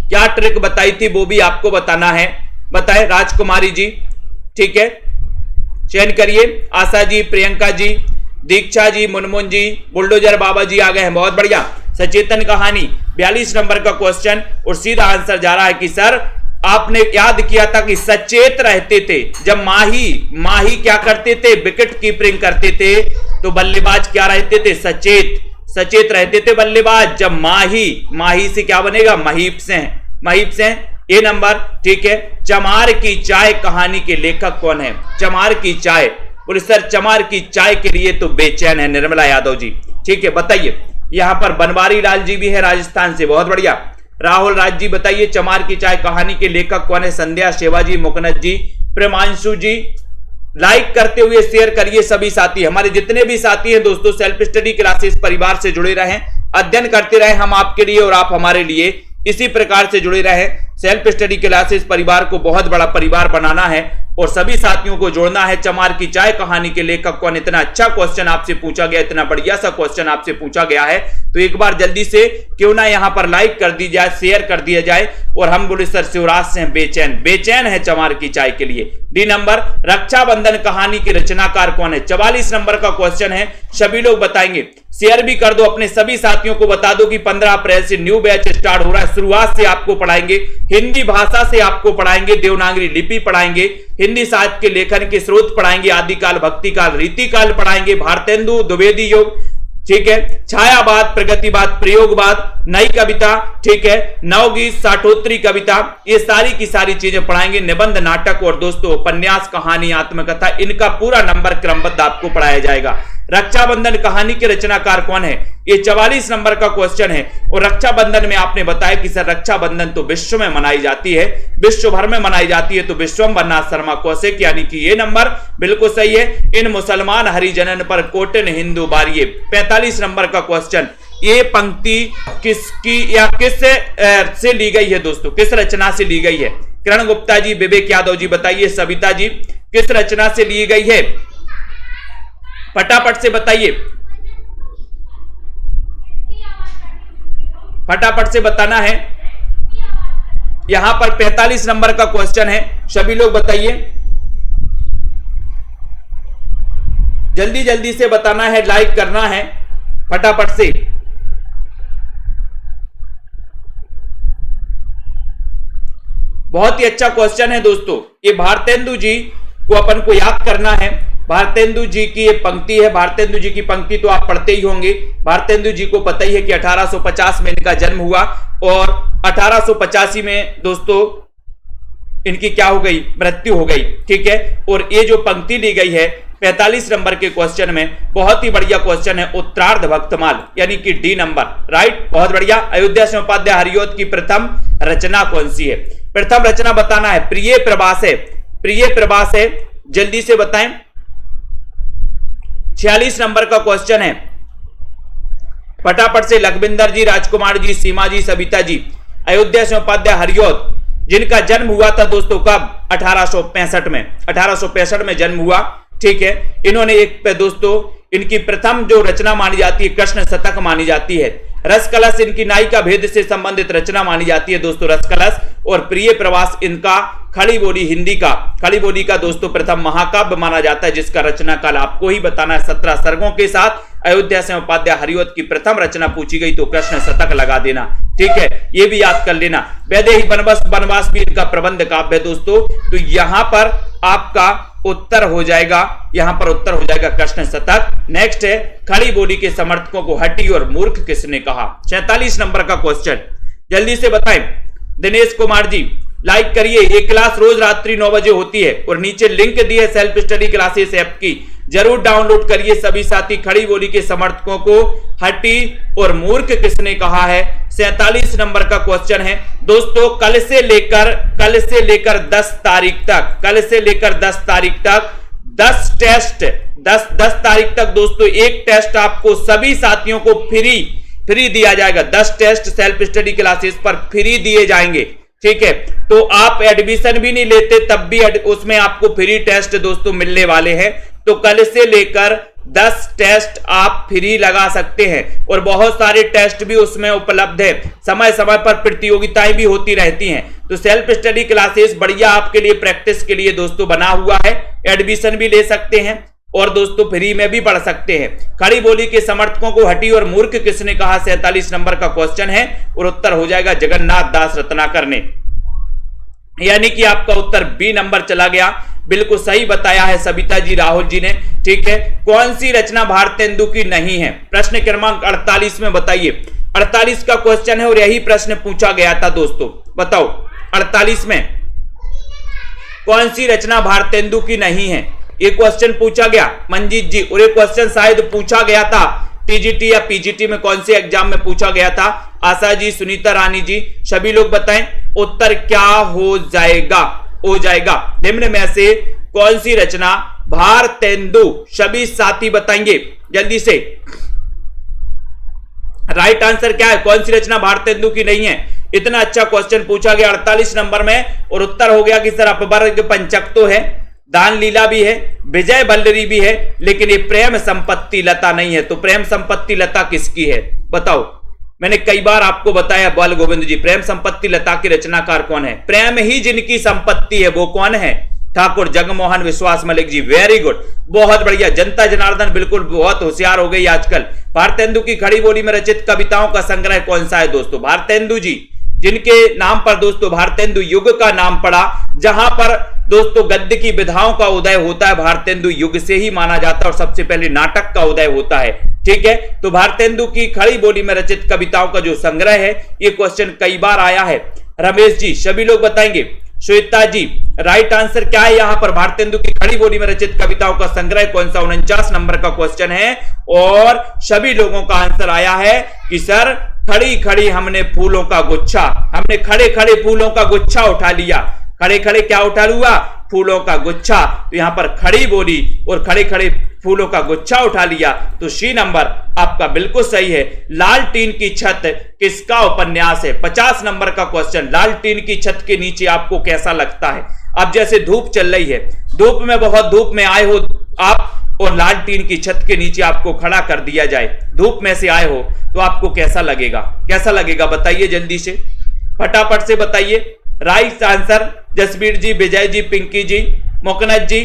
क्या ट्रिक बताई थी, वो भी आपको बताना है। बताए राजकुमारी जी। ठीक है, चयन करिए। आशा जी, प्रियंका जी, दीक्षा जी, मुनमुन जी, बुलडोजर बाबा जी आ गए हैं, बहुत बढ़िया। सचेतन कहानी 42 नंबर का क्वेश्चन। और सीधा आंसर जा रहा है कि सर आपने याद किया था कि सचेत रहते थे जब माही क्या करते थे? विकेट कीपिंग करते थे, तो बल्लेबाज क्या रहते थे? सचेत। सचेत रहते थे बल्लेबाज। जब माही से क्या बनेगा, महीप से ये नंबर, ठीक है। चमार की चाय कहानी के लेखक कौन है? चमार की चाय, बोले सर चमार की चाय के लिए तो बेचैन है निर्मला यादव जी, ठीक है, बताइए। यहां पर बनवारी लाल जी भी है राजस्थान से, बहुत बढ़िया। राहुल राज जी बताइए चमार की चाय कहानी के लेखक कौन है? संध्या, शिवाजी, मुकनद जी, प्रेमांशु जी। लाइक करते हुए शेयर करिए सभी साथी, हमारे जितने भी साथी हैं दोस्तों, सेल्फ स्टडी क्लासेस परिवार से जुड़े रहें, अध्ययन करते रहें हम आपके लिए और आप हमारे लिए, इसी प्रकार से जुड़े रहें। सेल्फ स्टडी क्लासेस परिवार को बहुत बड़ा परिवार बनाना है और सभी साथियों को जोड़ना है। चमार की चाय कहानी के लेखक कौन? इतना अच्छा क्वेश्चन आपसे पूछा गया, इतना बढ़िया सा क्वेश्चन आपसे पूछा गया है, तो एक बार जल्दी से क्यों ना यहां पर लाइक कर दी जाए, शेयर कर दिया जाए। और हम बोले सर शिवराज से बेचैन है चमार की चाय के लिए। डी नंबर, रक्षाबंधन कहानी के रचनाकार कौन है? 44 नंबर का क्वेश्चन है, सभी लोग बताएंगे। शेयर भी कर दो, अपने सभी साथियों को बता दो कि 15 अप्रैल से न्यू बैच स्टार्ट हो रहा है। शुरुआत से आपको पढ़ाएंगे, हिंदी भाषा से आपको पढ़ाएंगे, देवनागरी लिपि पढ़ाएंगे, हिंदी साहित्य के लेखन के स्रोत पढ़ाएंगे, आदिकाल, भक्तिकाल, रीतिकाल पढ़ाएंगे, भारतेंदु द्विवेदी योग, ठीक है, छायावाद, प्रगतिवाद, प्रयोगवाद, नई कविता, ठीक है, नवगीत, साठोत्तरी कविता, ये सारी की सारी चीजें पढ़ाएंगे। निबंध, नाटक और दोस्तों उपन्यास, कहानी, आत्मकथा, इनका पूरा नंबर क्रमबद्ध आपको पढ़ाया जाएगा। रक्षाबंधन कहानी के रचनाकार कौन है? ये 44 नंबर का क्वेश्चन है। और रक्षाबंधन में आपने बताया कि सर रक्षाबंधन तो विश्व में मनाई जाती है, विश्व भर में मनाई जाती है, तो विश्वम्भरनाथ शर्मा कौशिक, यानी कि ये नंबर बिल्कुल सही है। इन मुसलमान हरिजनन पर कोटन हिंदू बारिये, 45 नंबर का क्वेश्चन। ये पंक्ति किसकी या किस से ली गई है दोस्तों, किस रचना से ली गई है? किरण गुप्ता जी, विवेक यादव जी बताइए, सविता जी किस रचना से ली गई है? फटाफट से बताइए, फटाफट से बताना है। यहां पर 45 नंबर का क्वेश्चन है, सभी लोग बताइए, जल्दी जल्दी से बताना है, लाइक करना है फटाफट से। बहुत ही अच्छा क्वेश्चन है दोस्तों। ये भारतेंदु जी को अपन को याद करना है। भारतेंदु जी की ये पंक्ति है, भारतेंदु जी की पंक्ति तो आप पढ़ते ही होंगे। भारतेंदु जी को पता ही है कि 1850 में इनका जन्म हुआ और 1885 में दोस्तों इनकी क्या हो गई, मृत्यु हो गई, ठीक है। और ये जो पंक्ति ली गई है 45 नंबर के क्वेश्चन में, बहुत ही बढ़िया क्वेश्चन है, उत्तरार्ध भक्तमाल, यानी कि डी नंबर, राइट, बहुत बढ़िया। अयोध्या सिंह उपाध्याय हरिऔध की प्रथम रचना कौन सी है? प्रथम रचना बताना है, प्रिय प्रवास है, प्रिय प्रवास है, जल्दी से बताएं। 46 नंबर का क्वेश्चन है, फटाफट से। लखविंदर जी, राजकुमार जी, सीमा जी, सविता जी। अयोध्या सिंह उपाध्याय हरिऔध, जिनका जन्म हुआ था दोस्तों कब? 1865 में, 1865 में जन्म हुआ, ठीक है। इन्होंने एक दोस्तों इनकी प्रथम जो रचना मानी जाती है कृष्ण शतक मानी जाती है। रस कलश इनकी नायिका भेद से संबंधित रचना मानी जाती है दोस्तों, रस कलश। और प्रिय प्रवास इनका खड़ी बोली, हिंदी का खड़ी बोली का दोस्तों प्रथम महाकाव्य माना जाता है, जिसका रचना काल आपको ही बताना है 17 सर्गों के साथ। अयोध्या सिंह उपाध्याय हरिऔध की प्रथम रचना पूछी गई तो कृष्ण शतक लगा देना, ठीक है, ये भी याद कर लेना। वैदेही वनवास भी इनका प्रबंध काव्य है दोस्तों। तो यहां पर आपका उत्तर हो जाएगा, यहां पर उत्तर हो जाएगा कृष्ण शतक। नेक्स्ट है, खड़ी बोली के समर्थकों को हठी और मूर्ख किसने कहा? 46 नंबर का क्वेश्चन, जल्दी से बताएं। दिनेश कुमार जी लाइक करिए। ये क्लास रोज रात्रि 9 बजे होती है और नीचे लिंक दी है सेल्फ स्टडी क्लासेस ऐप की, जरूर डाउनलोड करिए सभी साथी। खड़ी बोली के समर्थकों को हठी और मूर्ख किसने कहा है? 47 नंबर का क्वेश्चन है दोस्तों। कल से लेकर 10 तारीख तक, कल से लेकर 10 तारीख तक 10 टेस्ट, 10 तारीख तक दोस्तों एक टेस्ट आपको सभी साथियों को फ्री दिया जाएगा। 10 टेस्ट सेल्फ स्टडी क्लासेस पर फ्री दिए जाएंगे, ठीक है। तो आप एडमिशन भी नहीं लेते तब भी उसमें आपको फ्री टेस्ट दोस्तों मिलने वाले हैं। तो कल से लेकर 10 टेस्ट आप फ्री लगा सकते हैं और बहुत सारे टेस्ट भी उसमें उपलब्ध है। समय समय पर प्रतियोगिताएं भी होती रहती हैं। तो सेल्फ स्टडी क्लासेस बढ़िया आपके लिए प्रैक्टिस के लिए दोस्तों बना हुआ है। एडमिशन भी ले सकते हैं और दोस्तों फ्री में भी पढ़ सकते हैं। खड़ी बोली के समर्थकों को हठी और मूर्ख किसने कहा? 47 नंबर का क्वेश्चन है और उत्तर हो जाएगा जगन्नाथ दास रत्नाकर ने, यानी कि आपका उत्तर बी नंबर चला गया। बिल्कुल सही बताया है सविता जी, राहुल जी ने। ठीक है, कौन सी रचना भारतेंदु की नहीं है? प्रश्न क्रमांक 48 में बताइए। 48 का क्वेश्चन है और यही प्रश्न पूछा गया था दोस्तों। बताओ 48 में कौन सी रचना भारतेंदु की नहीं है? ये क्वेश्चन पूछा गया मंजीत जी, और ये क्वेश्चन शायद पूछा गया था टीजीटी या पीजीटी में, कौन से एग्जाम में पूछा गया था? आशा जी, सुनीता रानी जी, सभी लोग बताएं उत्तर क्या हो जाएगा? हो जाएगा निम्न में से कौन सी रचना भारतेंदु? सभी साथी बताएंगे जल्दी से। राइट आंसर क्या है? कौन सी रचना भारतेंदु की नहीं है? इतना अच्छा क्वेश्चन पूछा गया 48 नंबर में, और उत्तर हो गया कि सर अपवर्ग पंचक तो है, दान लीला भी है, विजय बल्लरी भी है, लेकिन ये प्रेम संपत्ति लता नहीं है। तो प्रेम संपत्ति लता किसकी है? बताओ। मैंने कई बार आपको बताया बाल गोविंद जी, प्रेम संपत्ति लता के रचनाकार कौन है? प्रेम ही जिनकी संपत्ति है वो कौन है? ठाकुर जगमोहन विश्वास मलिक जी। वेरी गुड, बहुत बढ़िया। जनता जनार्दन बिल्कुल बहुत होशियार हो गई आजकल। भारतेंदु की खड़ी बोली में रचित कविताओं का संग्रह कौन सा है दोस्तों? भारतेंदु जी, जिनके नाम पर दोस्तों भारतेंदु युग का नाम पड़ा, जहां पर दोस्तों गद्य की विधाओं का उदय होता है, भारतेंदु युग से ही माना जाता है, और सबसे पहले नाटक का उदय होता है। ठीक है, तो भारतेंदु की खड़ी बोली में रचित कविताओं का जो संग्रह है, ये क्वेश्चन कई बार आया है। रमेश जी, सभी लोग बताएंगे। श्वेता जी, राइट आंसर क्या है यहां पर? भारतेंदु की खड़ी बोली में रचित कविताओं का संग्रह कौन सा? 49 नंबर का क्वेश्चन है, और सभी लोगों का आंसर आया है कि सर खड़ी खड़ी हमने फूलों का गुच्छा, हमने खड़े खड़े फूलों का गुच्छा उठा लिया। खड़े खड़े क्या उठा लूंगा? फूलों का गुच्छा। तो यहां पर खड़ी बोली और खड़े खड़े फूलों का गुच्छा उठा लिया, तो सी नंबर आपका बिल्कुल सही है। लाल टीन की छत किसका उपन्यास है? 50 नंबर का क्वेश्चन। लाल टीन की छत के नीचे आपको कैसा लगता है? अब जैसे धूप चल रही है, धूप में बहुत धूप में आए हो आप, और लाल टीन की छत के नीचे आपको खड़ा कर दिया जाए, धूप में से आए हो, तो आपको कैसा लगेगा? कैसा लगेगा बताइए जल्दी से, फटाफट से बताइए। राइट आंसर जसबीर जी, विजय जी, पिंकी जी, मोकनत जी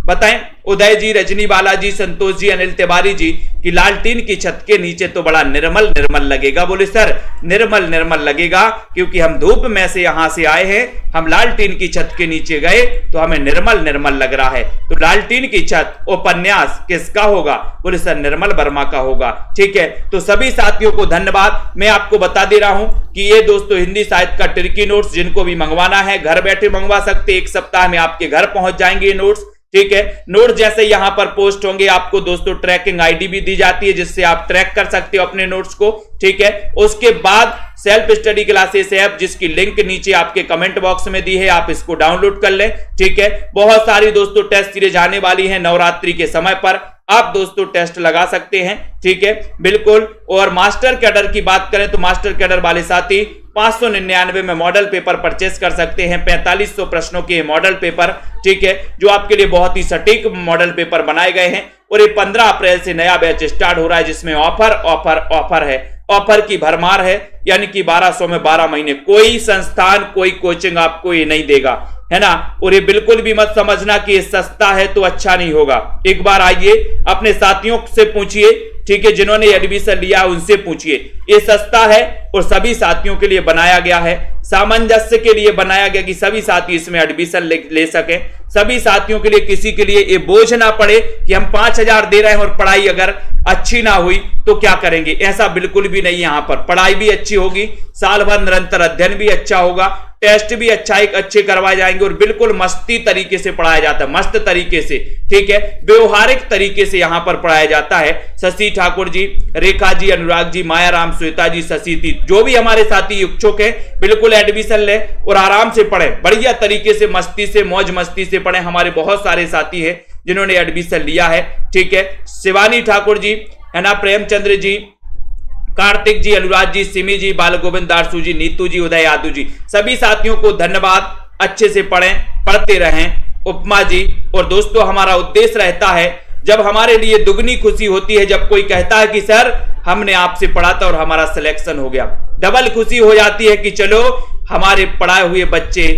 बताएं, उदय जी, रजनी बाला जी, संतोष जी, अनिल तिवारी जी कि लालटीन की छत के नीचे तो बड़ा निर्मल निर्मल लगेगा। बोले सर निर्मल निर्मल लगेगा क्योंकि हम धूप में से यहां से आए हैं, हम लालटीन की छत के नीचे गए तो हमें निर्मल निर्मल लग रहा है। तो लालटीन की छत उपन्यास किसका होगा? बोले सर निर्मल वर्मा का होगा। ठीक है, तो सभी साथियों को धन्यवाद। मैं आपको बता दे रहा हूं कि ये दोस्तों हिंदी साहित्य का ट्रिकी नोट्स जिनको भी मंगवाना है घर बैठे मंगवा सकते, एक सप्ताह में आपके घर पहुंच जाएंगे ये नोट्स। ठीक है, नोट जैसे यहां पर पोस्ट होंगे आपको दोस्तों ट्रैकिंग आईडी भी दी जाती है जिससे आप ट्रैक कर सकते हो अपने नोट्स को। ठीक है, उसके बाद सेल्फ स्टडी क्लासेस ऐप जिसकी लिंक नीचे आपके कमेंट बॉक्स में दी है, आप इसको डाउनलोड कर लें। ठीक है, बहुत सारी दोस्तों टेस्ट सीरीज आने वाली है नवरात्रि के समय पर, आप दोस्तों टेस्ट लगा सकते हैं। ठीक है, बिल्कुल। और मास्टर कैडर की बात करें तो मास्टर कैडर वाले साथी 599 में मॉडल पेपर परचेस कर सकते हैं, 4500 प्रश्नों के मॉडल पेपर। ठीक है, जो आपके लिए बहुत ही सटीक मॉडल पेपर बनाए गए हैं। और ये 15 अप्रैल से नया बैच स्टार्ट हो रहा है जिसमें ऑफर ऑफर ऑफर है, ऑफर की भरमार है, यानी कि 1200 में 12 महीने। कोई संस्थान कोई कोचिंग आपको ये नहीं देगा, है ना। और ये बिल्कुल भी मत समझना कि ये सस्ता है तो अच्छा नहीं होगा। एक बार आइए अपने साथियों से पूछिए, ठीक है, जिन्होंने एडमिशन लिया उनसे पूछिए, ये सस्ता है और सभी साथियों के लिए बनाया गया है, सामंजस्य के लिए बनाया गया कि सभी साथी इसमें एडमिशन ले सके, सभी साथियों के लिए, किसी के लिए ये बोझ ना पड़े कि हम 5000 दे रहे हैं और पढ़ाई अगर अच्छी ना हुई तो क्या करेंगे, ऐसा बिल्कुल भी नहीं। यहां पर पढ़ाई भी अच्छी होगी, साल भर निरंतर अध्ययन भी अच्छा होगा, टेस्ट भी अच्छे करवाए जाएंगे और बिल्कुल मस्ती तरीके से पढ़ाया जाता है, मस्त तरीके से। ठीक है, व्यवहारिक तरीके से यहां पर पढ़ाया जाता है। शशि ठाकुर जी, रेखा जी, अनुराग जी, माया राम, श्वेता जी, शशि थी, जो भी हमारे साथी इच्छुक है बिल्कुल एडमिशन ले और आराम से पढ़े, बढ़िया तरीके से मस्ती से मौज मस्ती से पढ़े। हमारे बहुत सारे साथी हैं जिन्होंने एडमिशन लिया है। ठीक है, शिवानी ठाकुर जी, है ना, प्रेमचंद्र जी, कार्तिक जी, अनुराग जी, सिमी जी, बाल गोविंद दारसू जी, नीतू जी, उदय यादव जी, सभी साथियों को धन्यवाद। अच्छे से पढ़ें, पढ़ते रहें। उपमा जी, और दोस्तों हमारा उद्देश्य रहता है, जब हमारे लिए दुगनी खुशी होती है जब कोई कहता है कि सर हमने आपसे पढ़ा था और हमारा सिलेक्शन हो गया, डबल खुशी हो जाती है कि चलो हमारे पढ़ाए हुए बच्चे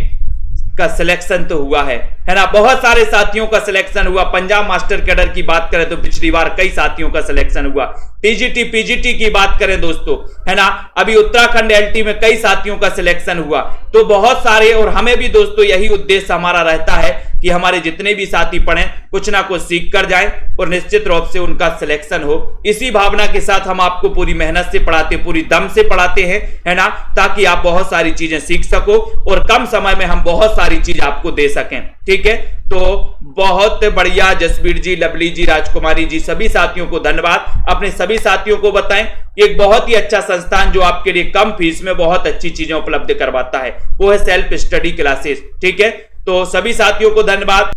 का सिलेक्शन तो हुआ है ना। बहुत सारे साथियों का सिलेक्शन हुआ। पंजाब मास्टर कैडर की बात करें तो पिछली बार कई साथियों का सिलेक्शन हुआ। टीजीटी पीजीटी की बात करें दोस्तों, है ना, अभी उत्तराखंड एलटी में कई साथियों का सिलेक्शन हुआ। तो बहुत सारे, और हमें भी दोस्तों यही उद्देश्य हमारा रहता है कि हमारे जितने भी साथी पढ़ें कुछ ना कुछ सीख कर जाएं और निश्चित रूप से उनका सिलेक्शन हो। इसी भावना के साथ हम आपको पूरी मेहनत से पढ़ाते, पूरी दम से पढ़ाते हैं, है ना, ताकि आप बहुत सारी चीजें सीख सको और कम समय में हम बहुत सारी चीज आपको दे सकें। ठीक है, तो बहुत बढ़िया जसबीर जी, लवली जी, राजकुमारी जी, सभी साथियों को धन्यवाद। अपने सभी साथियों को बताएं कि एक बहुत ही अच्छा संस्थान जो आपके लिए कम फीस में बहुत अच्छी चीजें उपलब्ध करवाता है, वो है सेल्फ स्टडी क्लासेस। ठीक है, तो सभी साथियों को धन्यवाद।